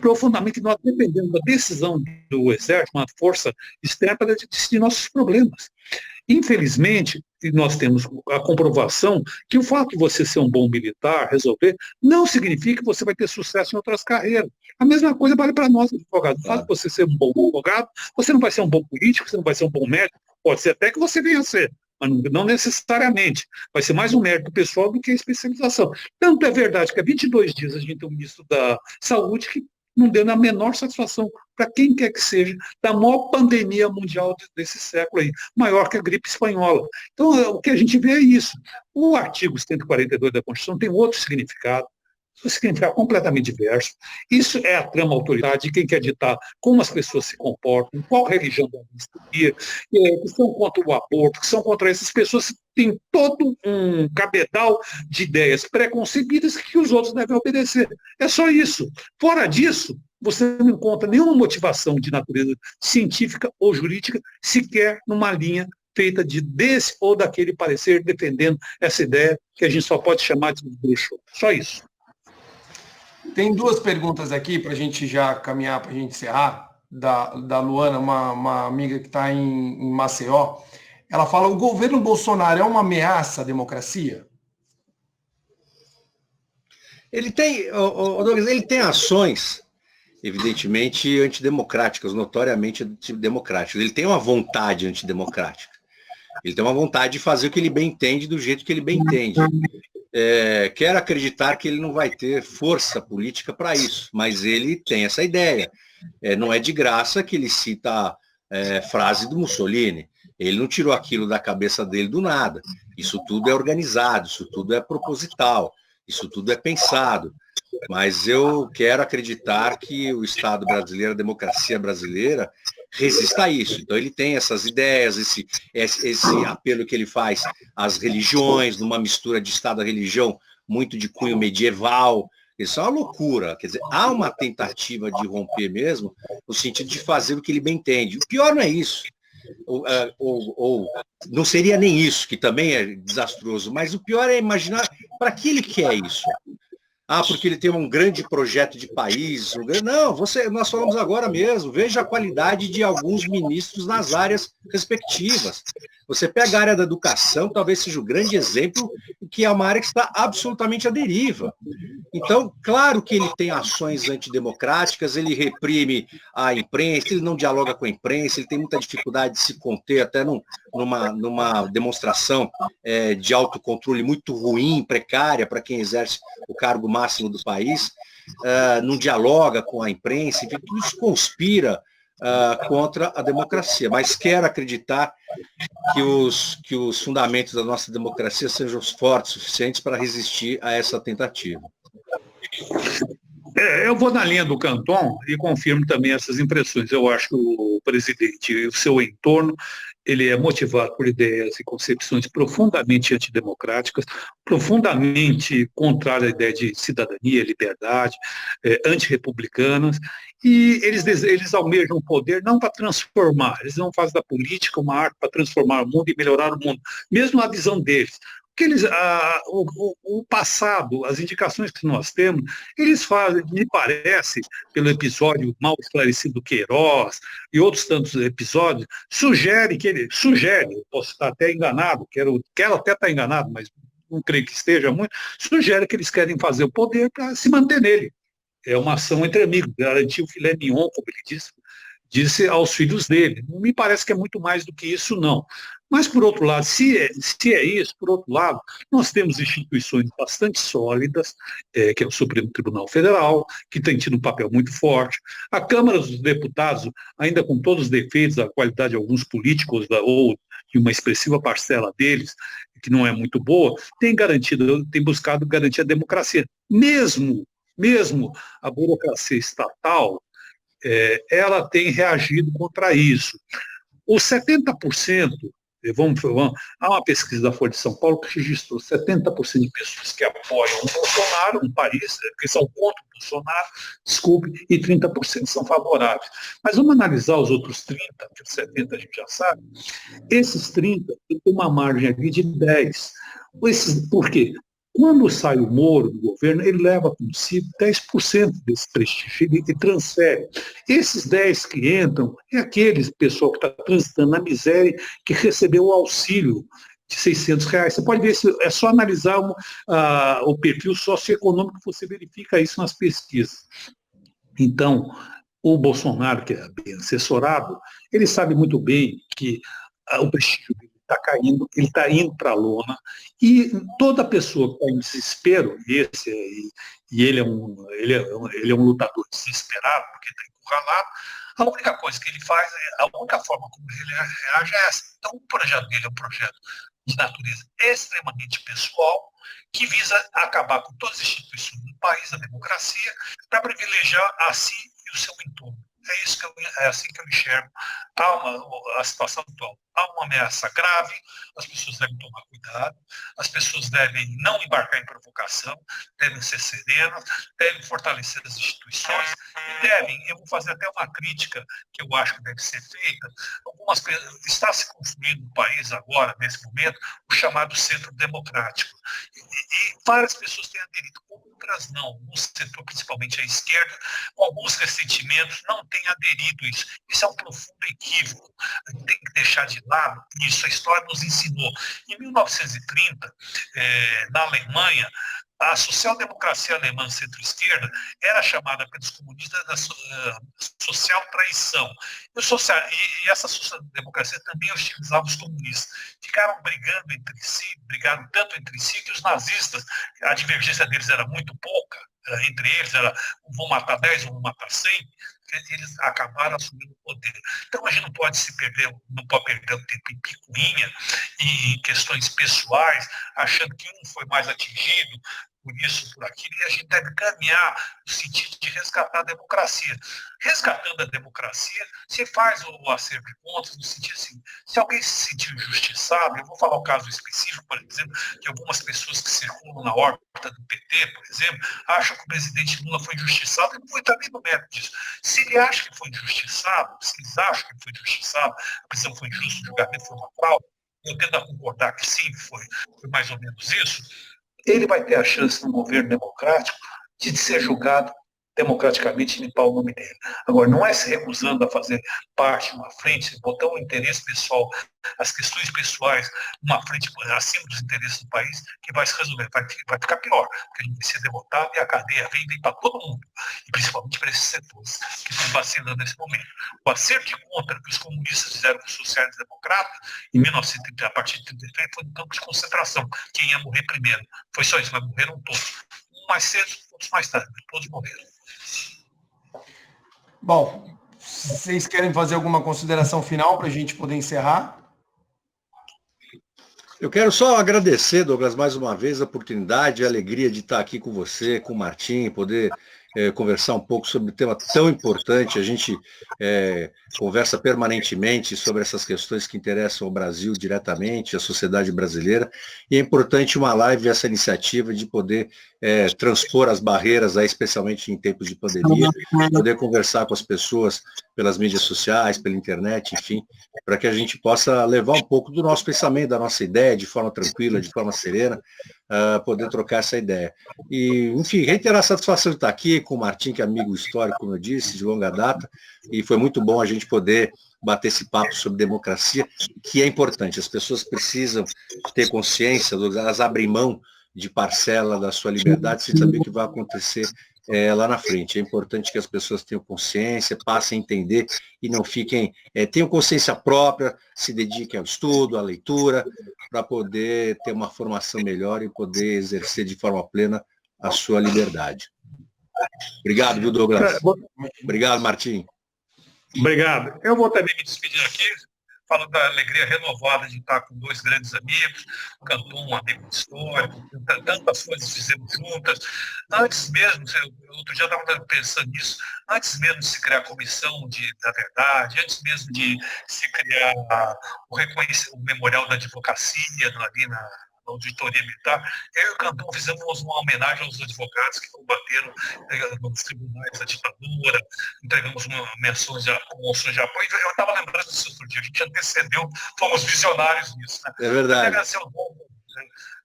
Profundamente, nós dependemos da decisão do Exército, uma força externa, para decidir nossos problemas. Infelizmente, nós temos a comprovação que o fato de você ser um bom militar, resolver, não significa que você vai ter sucesso em outras carreiras. A mesma coisa vale para nós, advogados. O fato de você ser um bom advogado, você não vai ser um bom político, você não vai ser um bom médico, pode ser até que você venha a ser, mas não necessariamente. Vai ser mais um mérito pessoal do que a especialização. Tanto é verdade que há 22 dias a gente tem um ministro da Saúde que não deu na menor satisfação para quem quer que seja, da maior pandemia mundial desse século aí, maior que a gripe espanhola. Então, o que a gente vê é isso. O artigo 142 da Constituição tem outro significado, um significado completamente diverso. Isso é a trama autoritária de quem quer ditar como as pessoas se comportam, qual religião devem seguir, que são contra o aborto, que são contra essas pessoas, têm todo um cabedal de ideias preconcebidas que os outros devem obedecer. É só isso. Fora disso, você não encontra nenhuma motivação de natureza científica ou jurídica, sequer numa linha feita desse ou daquele parecer, defendendo essa ideia que a gente só pode chamar de bruxo. Só isso. Tem duas perguntas aqui para a gente já caminhar, para a gente encerrar, da Luana, uma amiga que está em Maceió. Ela fala, o governo Bolsonaro é uma ameaça à democracia? Ele tem, Douglas, ele tem ações, evidentemente, antidemocráticas, notoriamente antidemocráticas. Ele tem uma vontade antidemocrática. Ele tem uma vontade de fazer o que ele bem entende, do jeito que ele bem entende. Quero acreditar que ele não vai ter força política para isso, mas ele tem essa ideia. Não é de graça que ele cita frase do Mussolini. Ele não tirou aquilo da cabeça dele do nada. Isso tudo é organizado, isso tudo é proposital, isso tudo é pensado. Mas eu quero acreditar que o Estado brasileiro, a democracia brasileira, resista a isso. Então ele tem essas ideias, esse apelo que ele faz às religiões, numa mistura de Estado e religião, muito de cunho medieval. Isso é uma loucura. Quer dizer, há uma tentativa de romper mesmo, no sentido de fazer o que ele bem entende. O pior não é isso. Ou não seria nem isso, que também é desastroso, mas o pior é imaginar para que ele quer isso. Porque ele tem um grande projeto de país. Não, nós falamos agora mesmo, veja a qualidade de alguns ministros nas áreas respectivas. Você pega a área da educação, talvez seja o grande exemplo, que é uma área que está absolutamente à deriva. Então, claro que ele tem ações antidemocráticas, ele reprime a imprensa, ele não dialoga com a imprensa, ele tem muita dificuldade de se conter, até numa demonstração de autocontrole muito ruim, precária para quem exerce o cargo máximo do país, não dialoga com a imprensa, enfim, tudo isso conspira contra a democracia, mas quero acreditar que os fundamentos da nossa democracia sejam fortes o suficientes para resistir a essa tentativa. Eu vou na linha do Canton e confirmo também essas impressões. Eu acho que o presidente e o seu entorno, ele é motivado por ideias e concepções profundamente antidemocráticas, profundamente contrárias à ideia de cidadania, liberdade, antirrepublicanas, e eles almejam o poder não para transformar, eles não fazem da política uma arte para transformar o mundo e melhorar o mundo, mesmo na visão deles. Porque o passado, as indicações que nós temos, eles fazem, me parece, pelo episódio mal esclarecido do Queiroz e outros tantos episódios, posso estar até enganado, quero até estar enganado, mas não creio que esteja muito, sugere que eles querem fazer o poder para se manter nele. É uma ação entre amigos, garantir o filé mignon, como ele disse aos filhos dele. Não me parece que é muito mais do que isso, não. Mas, por outro lado, se é isso, por outro lado, nós temos instituições bastante sólidas, que é o Supremo Tribunal Federal, que tem tido um papel muito forte, a Câmara dos Deputados, ainda com todos os defeitos, a qualidade de alguns políticos, ou de uma expressiva parcela deles, que não é muito boa, tem buscado garantir a democracia. Mesmo a burocracia estatal, ela tem reagido contra isso. Os 70%, há uma pesquisa da Folha de São Paulo que registrou 70% de pessoas que apoiam o Bolsonaro, um país, que são contra o Bolsonaro, e 30% são favoráveis. Mas vamos analisar os outros 30%, que os 70% a gente já sabe. Esses 30% têm uma margem aqui de 10%. Por quê? Quando sai o Moro do governo, ele leva consigo 10% desse prestígio e transfere. Esses 10 que entram é aquele pessoal que está transitando na miséria, que recebeu o auxílio de R$600. Você pode ver, é só analisar o perfil socioeconômico que você verifica isso nas pesquisas. Então, o Bolsonaro, que é bem assessorado, ele sabe muito bem que o prestígio dele está caindo, ele está indo para a lona, e toda pessoa que está em desespero, e ele é um lutador desesperado, porque está encurralado, a única coisa que ele faz, a única forma como ele reage é essa. Então, o projeto dele é um projeto de natureza extremamente pessoal, que visa acabar com todas as instituições do país, a democracia, para privilegiar a si e o seu entorno. É assim que eu enxergo a situação atual. Há uma ameaça grave, as pessoas devem tomar cuidado, as pessoas devem não embarcar em provocação, devem ser serenas, devem fortalecer as instituições e eu vou fazer até uma crítica que eu acho que deve ser feita, está se construindo no país agora, nesse momento, o chamado centro democrático. E várias pessoas têm aderido, outras não, no setor, principalmente a esquerda, com alguns ressentimentos, não tem aderido a isso. Isso é um profundo equívoco. A gente tem que deixar de lado isso. A história nos ensinou. Em 1930, na Alemanha, a social-democracia alemã centro-esquerda era chamada pelos comunistas da social traição. E essa social-democracia também hostilizava os comunistas. Ficaram brigaram tanto entre si que os nazistas, a divergência deles era muito pouca, entre eles era vão matar 10 ou vão matar 100, eles acabaram assumindo o poder. Então a gente não pode perder o tempo em picuinha e em questões pessoais, achando que um foi mais atingido por isso, por aquilo, e a gente deve caminhar no sentido de resgatar a democracia. Resgatando a democracia, se faz o acerto de contas, no sentido assim, se alguém se sentiu injustiçado, eu vou falar o caso específico, por exemplo, que algumas pessoas que circulam na órbita do PT, por exemplo, acham que o presidente Lula foi injustiçado, e não foi também no mérito disso. Se ele acha que foi injustiçado, se eles acham que foi injustiçado, a prisão foi injusta, o julgamento foi uma fraude, eu tento concordar que sim, foi mais ou menos isso, ele vai ter a chance no governo democrático de ser julgado democraticamente limpar o nome dele. Agora, não é se recusando a fazer parte de uma frente, botar o interesse pessoal, as questões pessoais, uma frente acima dos interesses do país, que vai se resolver. Vai ficar pior, porque a gente vai ser derrotado e a cadeia vem para todo mundo, e principalmente para esses setores que estão vacilando nesse momento. O acerto de conta que os comunistas fizeram com os sociais-democratas, em 1930, a partir de 1933, foi um campo de concentração. Quem ia morrer primeiro? Foi só isso, mas morreram todos. Um mais cedo, outros mais tarde, todos morreram. Bom, vocês querem fazer alguma consideração final para a gente poder encerrar? Eu quero só agradecer, Douglas, mais uma vez a oportunidade, a alegria de estar aqui com você, com o Martim, poder conversar um pouco sobre um tema tão importante. A gente conversa permanentemente sobre essas questões que interessam ao Brasil diretamente, a sociedade brasileira, e é importante uma live, essa iniciativa de poder transpor as barreiras, aí, especialmente em tempos de pandemia, poder conversar com as pessoas pelas mídias sociais, pela internet, enfim, para que a gente possa levar um pouco do nosso pensamento, da nossa ideia, de forma tranquila, de forma serena, poder trocar essa ideia. E, enfim, reiterar a satisfação de estar aqui com o Martim, que é amigo histórico, como eu disse, de longa data, e foi muito bom a gente poder bater esse papo sobre democracia, que é importante. As pessoas precisam ter consciência, elas abrem mão de parcela da sua liberdade sem saber o que vai acontecer lá na frente. É importante que as pessoas tenham consciência, passem a entender e não fiquem, tenham consciência própria, se dediquem ao estudo, à leitura, para poder ter uma formação melhor e poder exercer de forma plena a sua liberdade. Obrigado, viu, Douglas? Obrigado, Martim. Obrigado. Eu vou também me despedir aqui, falando da alegria renovada de estar com dois grandes amigos, Canton, um amigo histórico, tantas coisas fizemos juntas. Antes mesmo, outro dia eu estava pensando nisso, antes mesmo de se criar a comissão da verdade, antes mesmo de se criar o memorial da advocacia ali na auditoria militar, eu e o Canton fizemos uma homenagem aos advogados que combateram nos tribunais da ditadura, entregamos menções de apoio. Eu estava lembrando disso outro dia, a gente antecedeu, fomos visionários nisso. Né? É verdade.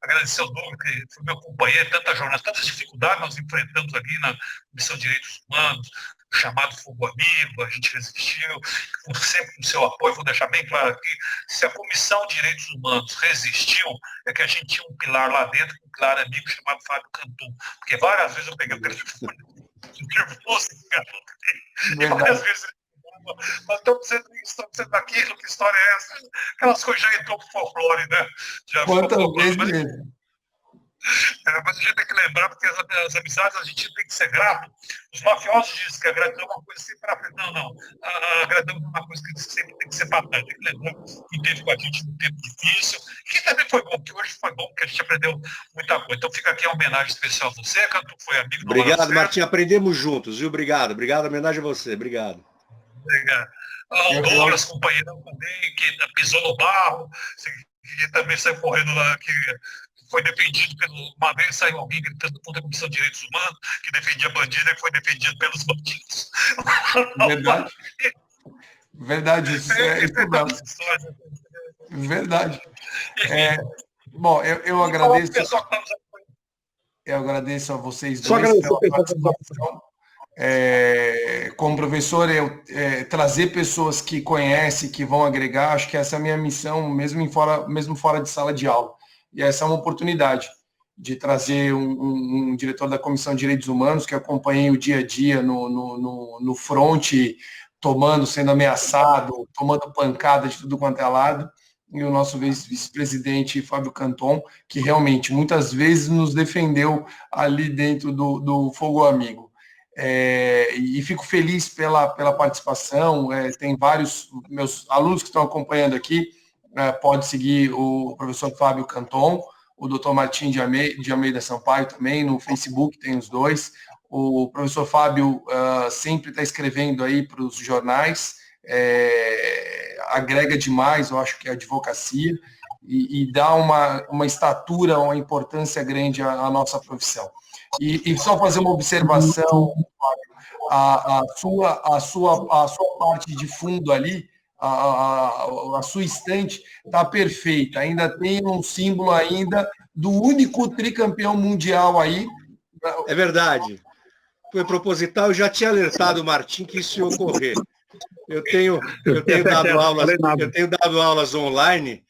Agradecer ao Douglas, que foi meu companheiro, tantas jornadas, tantas dificuldades nós enfrentamos ali na Comissão de Direitos Humanos, chamado Fogo Amigo, a gente resistiu, sempre com seu apoio. Vou deixar bem claro aqui, se a Comissão de Direitos Humanos resistiu, é que a gente tinha um pilar lá dentro, um pilar amigo chamado Fábio Canton, porque várias vezes eu peguei o telefone nervoso, e várias vezes nós estamos dizendo isso, estamos dizendo aquilo, que história é essa? Aquelas coisas já entrou pro folclore, né? Quantas vezes mesmo? Mas a gente tem que lembrar, porque as amizades a gente tem que ser grato. Os mafiosos dizem que a gratidão é uma coisa sempre para frente. Não. A gratidão é uma coisa que sempre tem que ser para trás. Tem que lembrar que teve com a gente num tempo difícil, que também foi bom, que hoje foi bom, porque a gente aprendeu muita coisa. Então fica aqui a homenagem especial a você, Canto, foi amigo do Obrigado, Martim, aprendemos juntos, viu? Obrigado, a homenagem a você, obrigado. Obrigado. O Douglas, companheirão também, que pisou no barro, que também saiu correndo lá, que foi defendido uma vez saiu alguém gritando contra a Comissão de Direitos Humanos, que defendia bandido e foi defendido pelos bandidos. Verdade. Verdade, isso é verdade. Bom, eu agradeço. Eu agradeço a vocês dois pela participação. Como professor, trazer pessoas que conhecem, que vão agregar, acho que essa é a minha missão, mesmo fora de sala de aula. E essa é uma oportunidade de trazer um diretor da Comissão de Direitos Humanos que acompanhe o dia a dia no front, sendo ameaçado, tomando pancada de tudo quanto é lado, e o nosso vice-presidente Fábio Canton, que realmente muitas vezes nos defendeu ali dentro do Fogo Amigo. E fico feliz pela participação. Tem vários meus alunos que estão acompanhando aqui. Pode seguir o professor Fábio Canton, o doutor Martim de Almeida Sampaio também, no Facebook tem os dois. O professor Fábio sempre está escrevendo aí para os jornais, agrega demais, eu acho que a advocacia, e dá uma estatura, uma importância grande à nossa profissão. E só fazer uma observação, a sua parte de fundo ali, a sua estante está perfeita, ainda tem um símbolo ainda do único tricampeão mundial aí. É verdade. foi proposital, eu já tinha alertado o Martim que isso ia ocorrer. Eu tenho dado aulas online,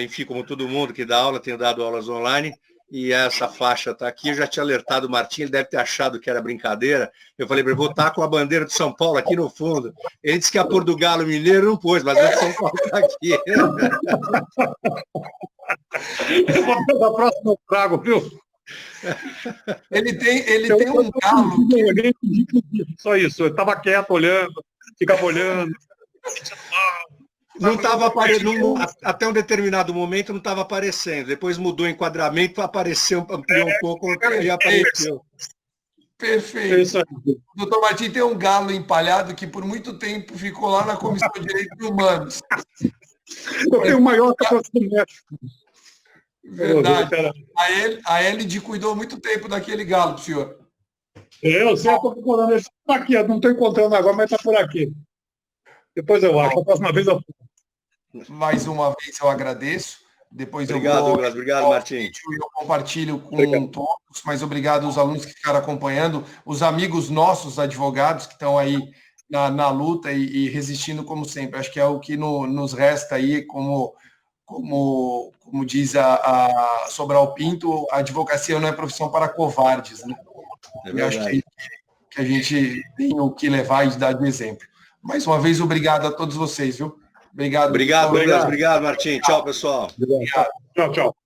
enfim, como todo mundo que dá aula, tenho dado aulas online, e essa faixa está aqui, eu já tinha alertado o Martim, ele deve ter achado que era brincadeira. Eu falei para ele, vou estar com a bandeira de São Paulo aqui no fundo. Ele disse que a pôr do Galo Mineiro não pôs, mas a de São Paulo está aqui. Eu vou pegar a próxima eu trago, viu? Ele tem um galo. Só isso, eu estava quieto, olhando, ficava olhando. Não estava aparecendo, até um determinado momento não estava aparecendo. Depois mudou o enquadramento, apareceu, ampliou um pouco e apareceu. Perfeito. O doutor Martim tem um galo empalhado que por muito tempo ficou lá na Comissão de Direitos Humanos. Eu tenho o maior que eu Verdade. A Elide cuidou muito tempo daquele galo, senhor. Eu sei, estou procurando. Ele está aqui, eu não estou encontrando agora, mas está por aqui. Depois eu acho, a próxima vez eu... Mais uma vez eu agradeço. Depois obrigado, Douglas. Obrigado, Martim. Eu compartilho com todos, mas obrigado aos alunos que ficaram acompanhando, os amigos nossos, advogados, que estão aí na luta e resistindo como sempre. Acho que é o que nos resta aí, como diz a Sobral Pinto, a advocacia não é profissão para covardes, né? Eu acho que a gente tem o que levar e dar de exemplo. Mais uma vez, obrigado a todos vocês, viu? Obrigado. Obrigado, Douglas. Obrigado, Martim. Tchau, pessoal. Obrigado. Tchau, tchau.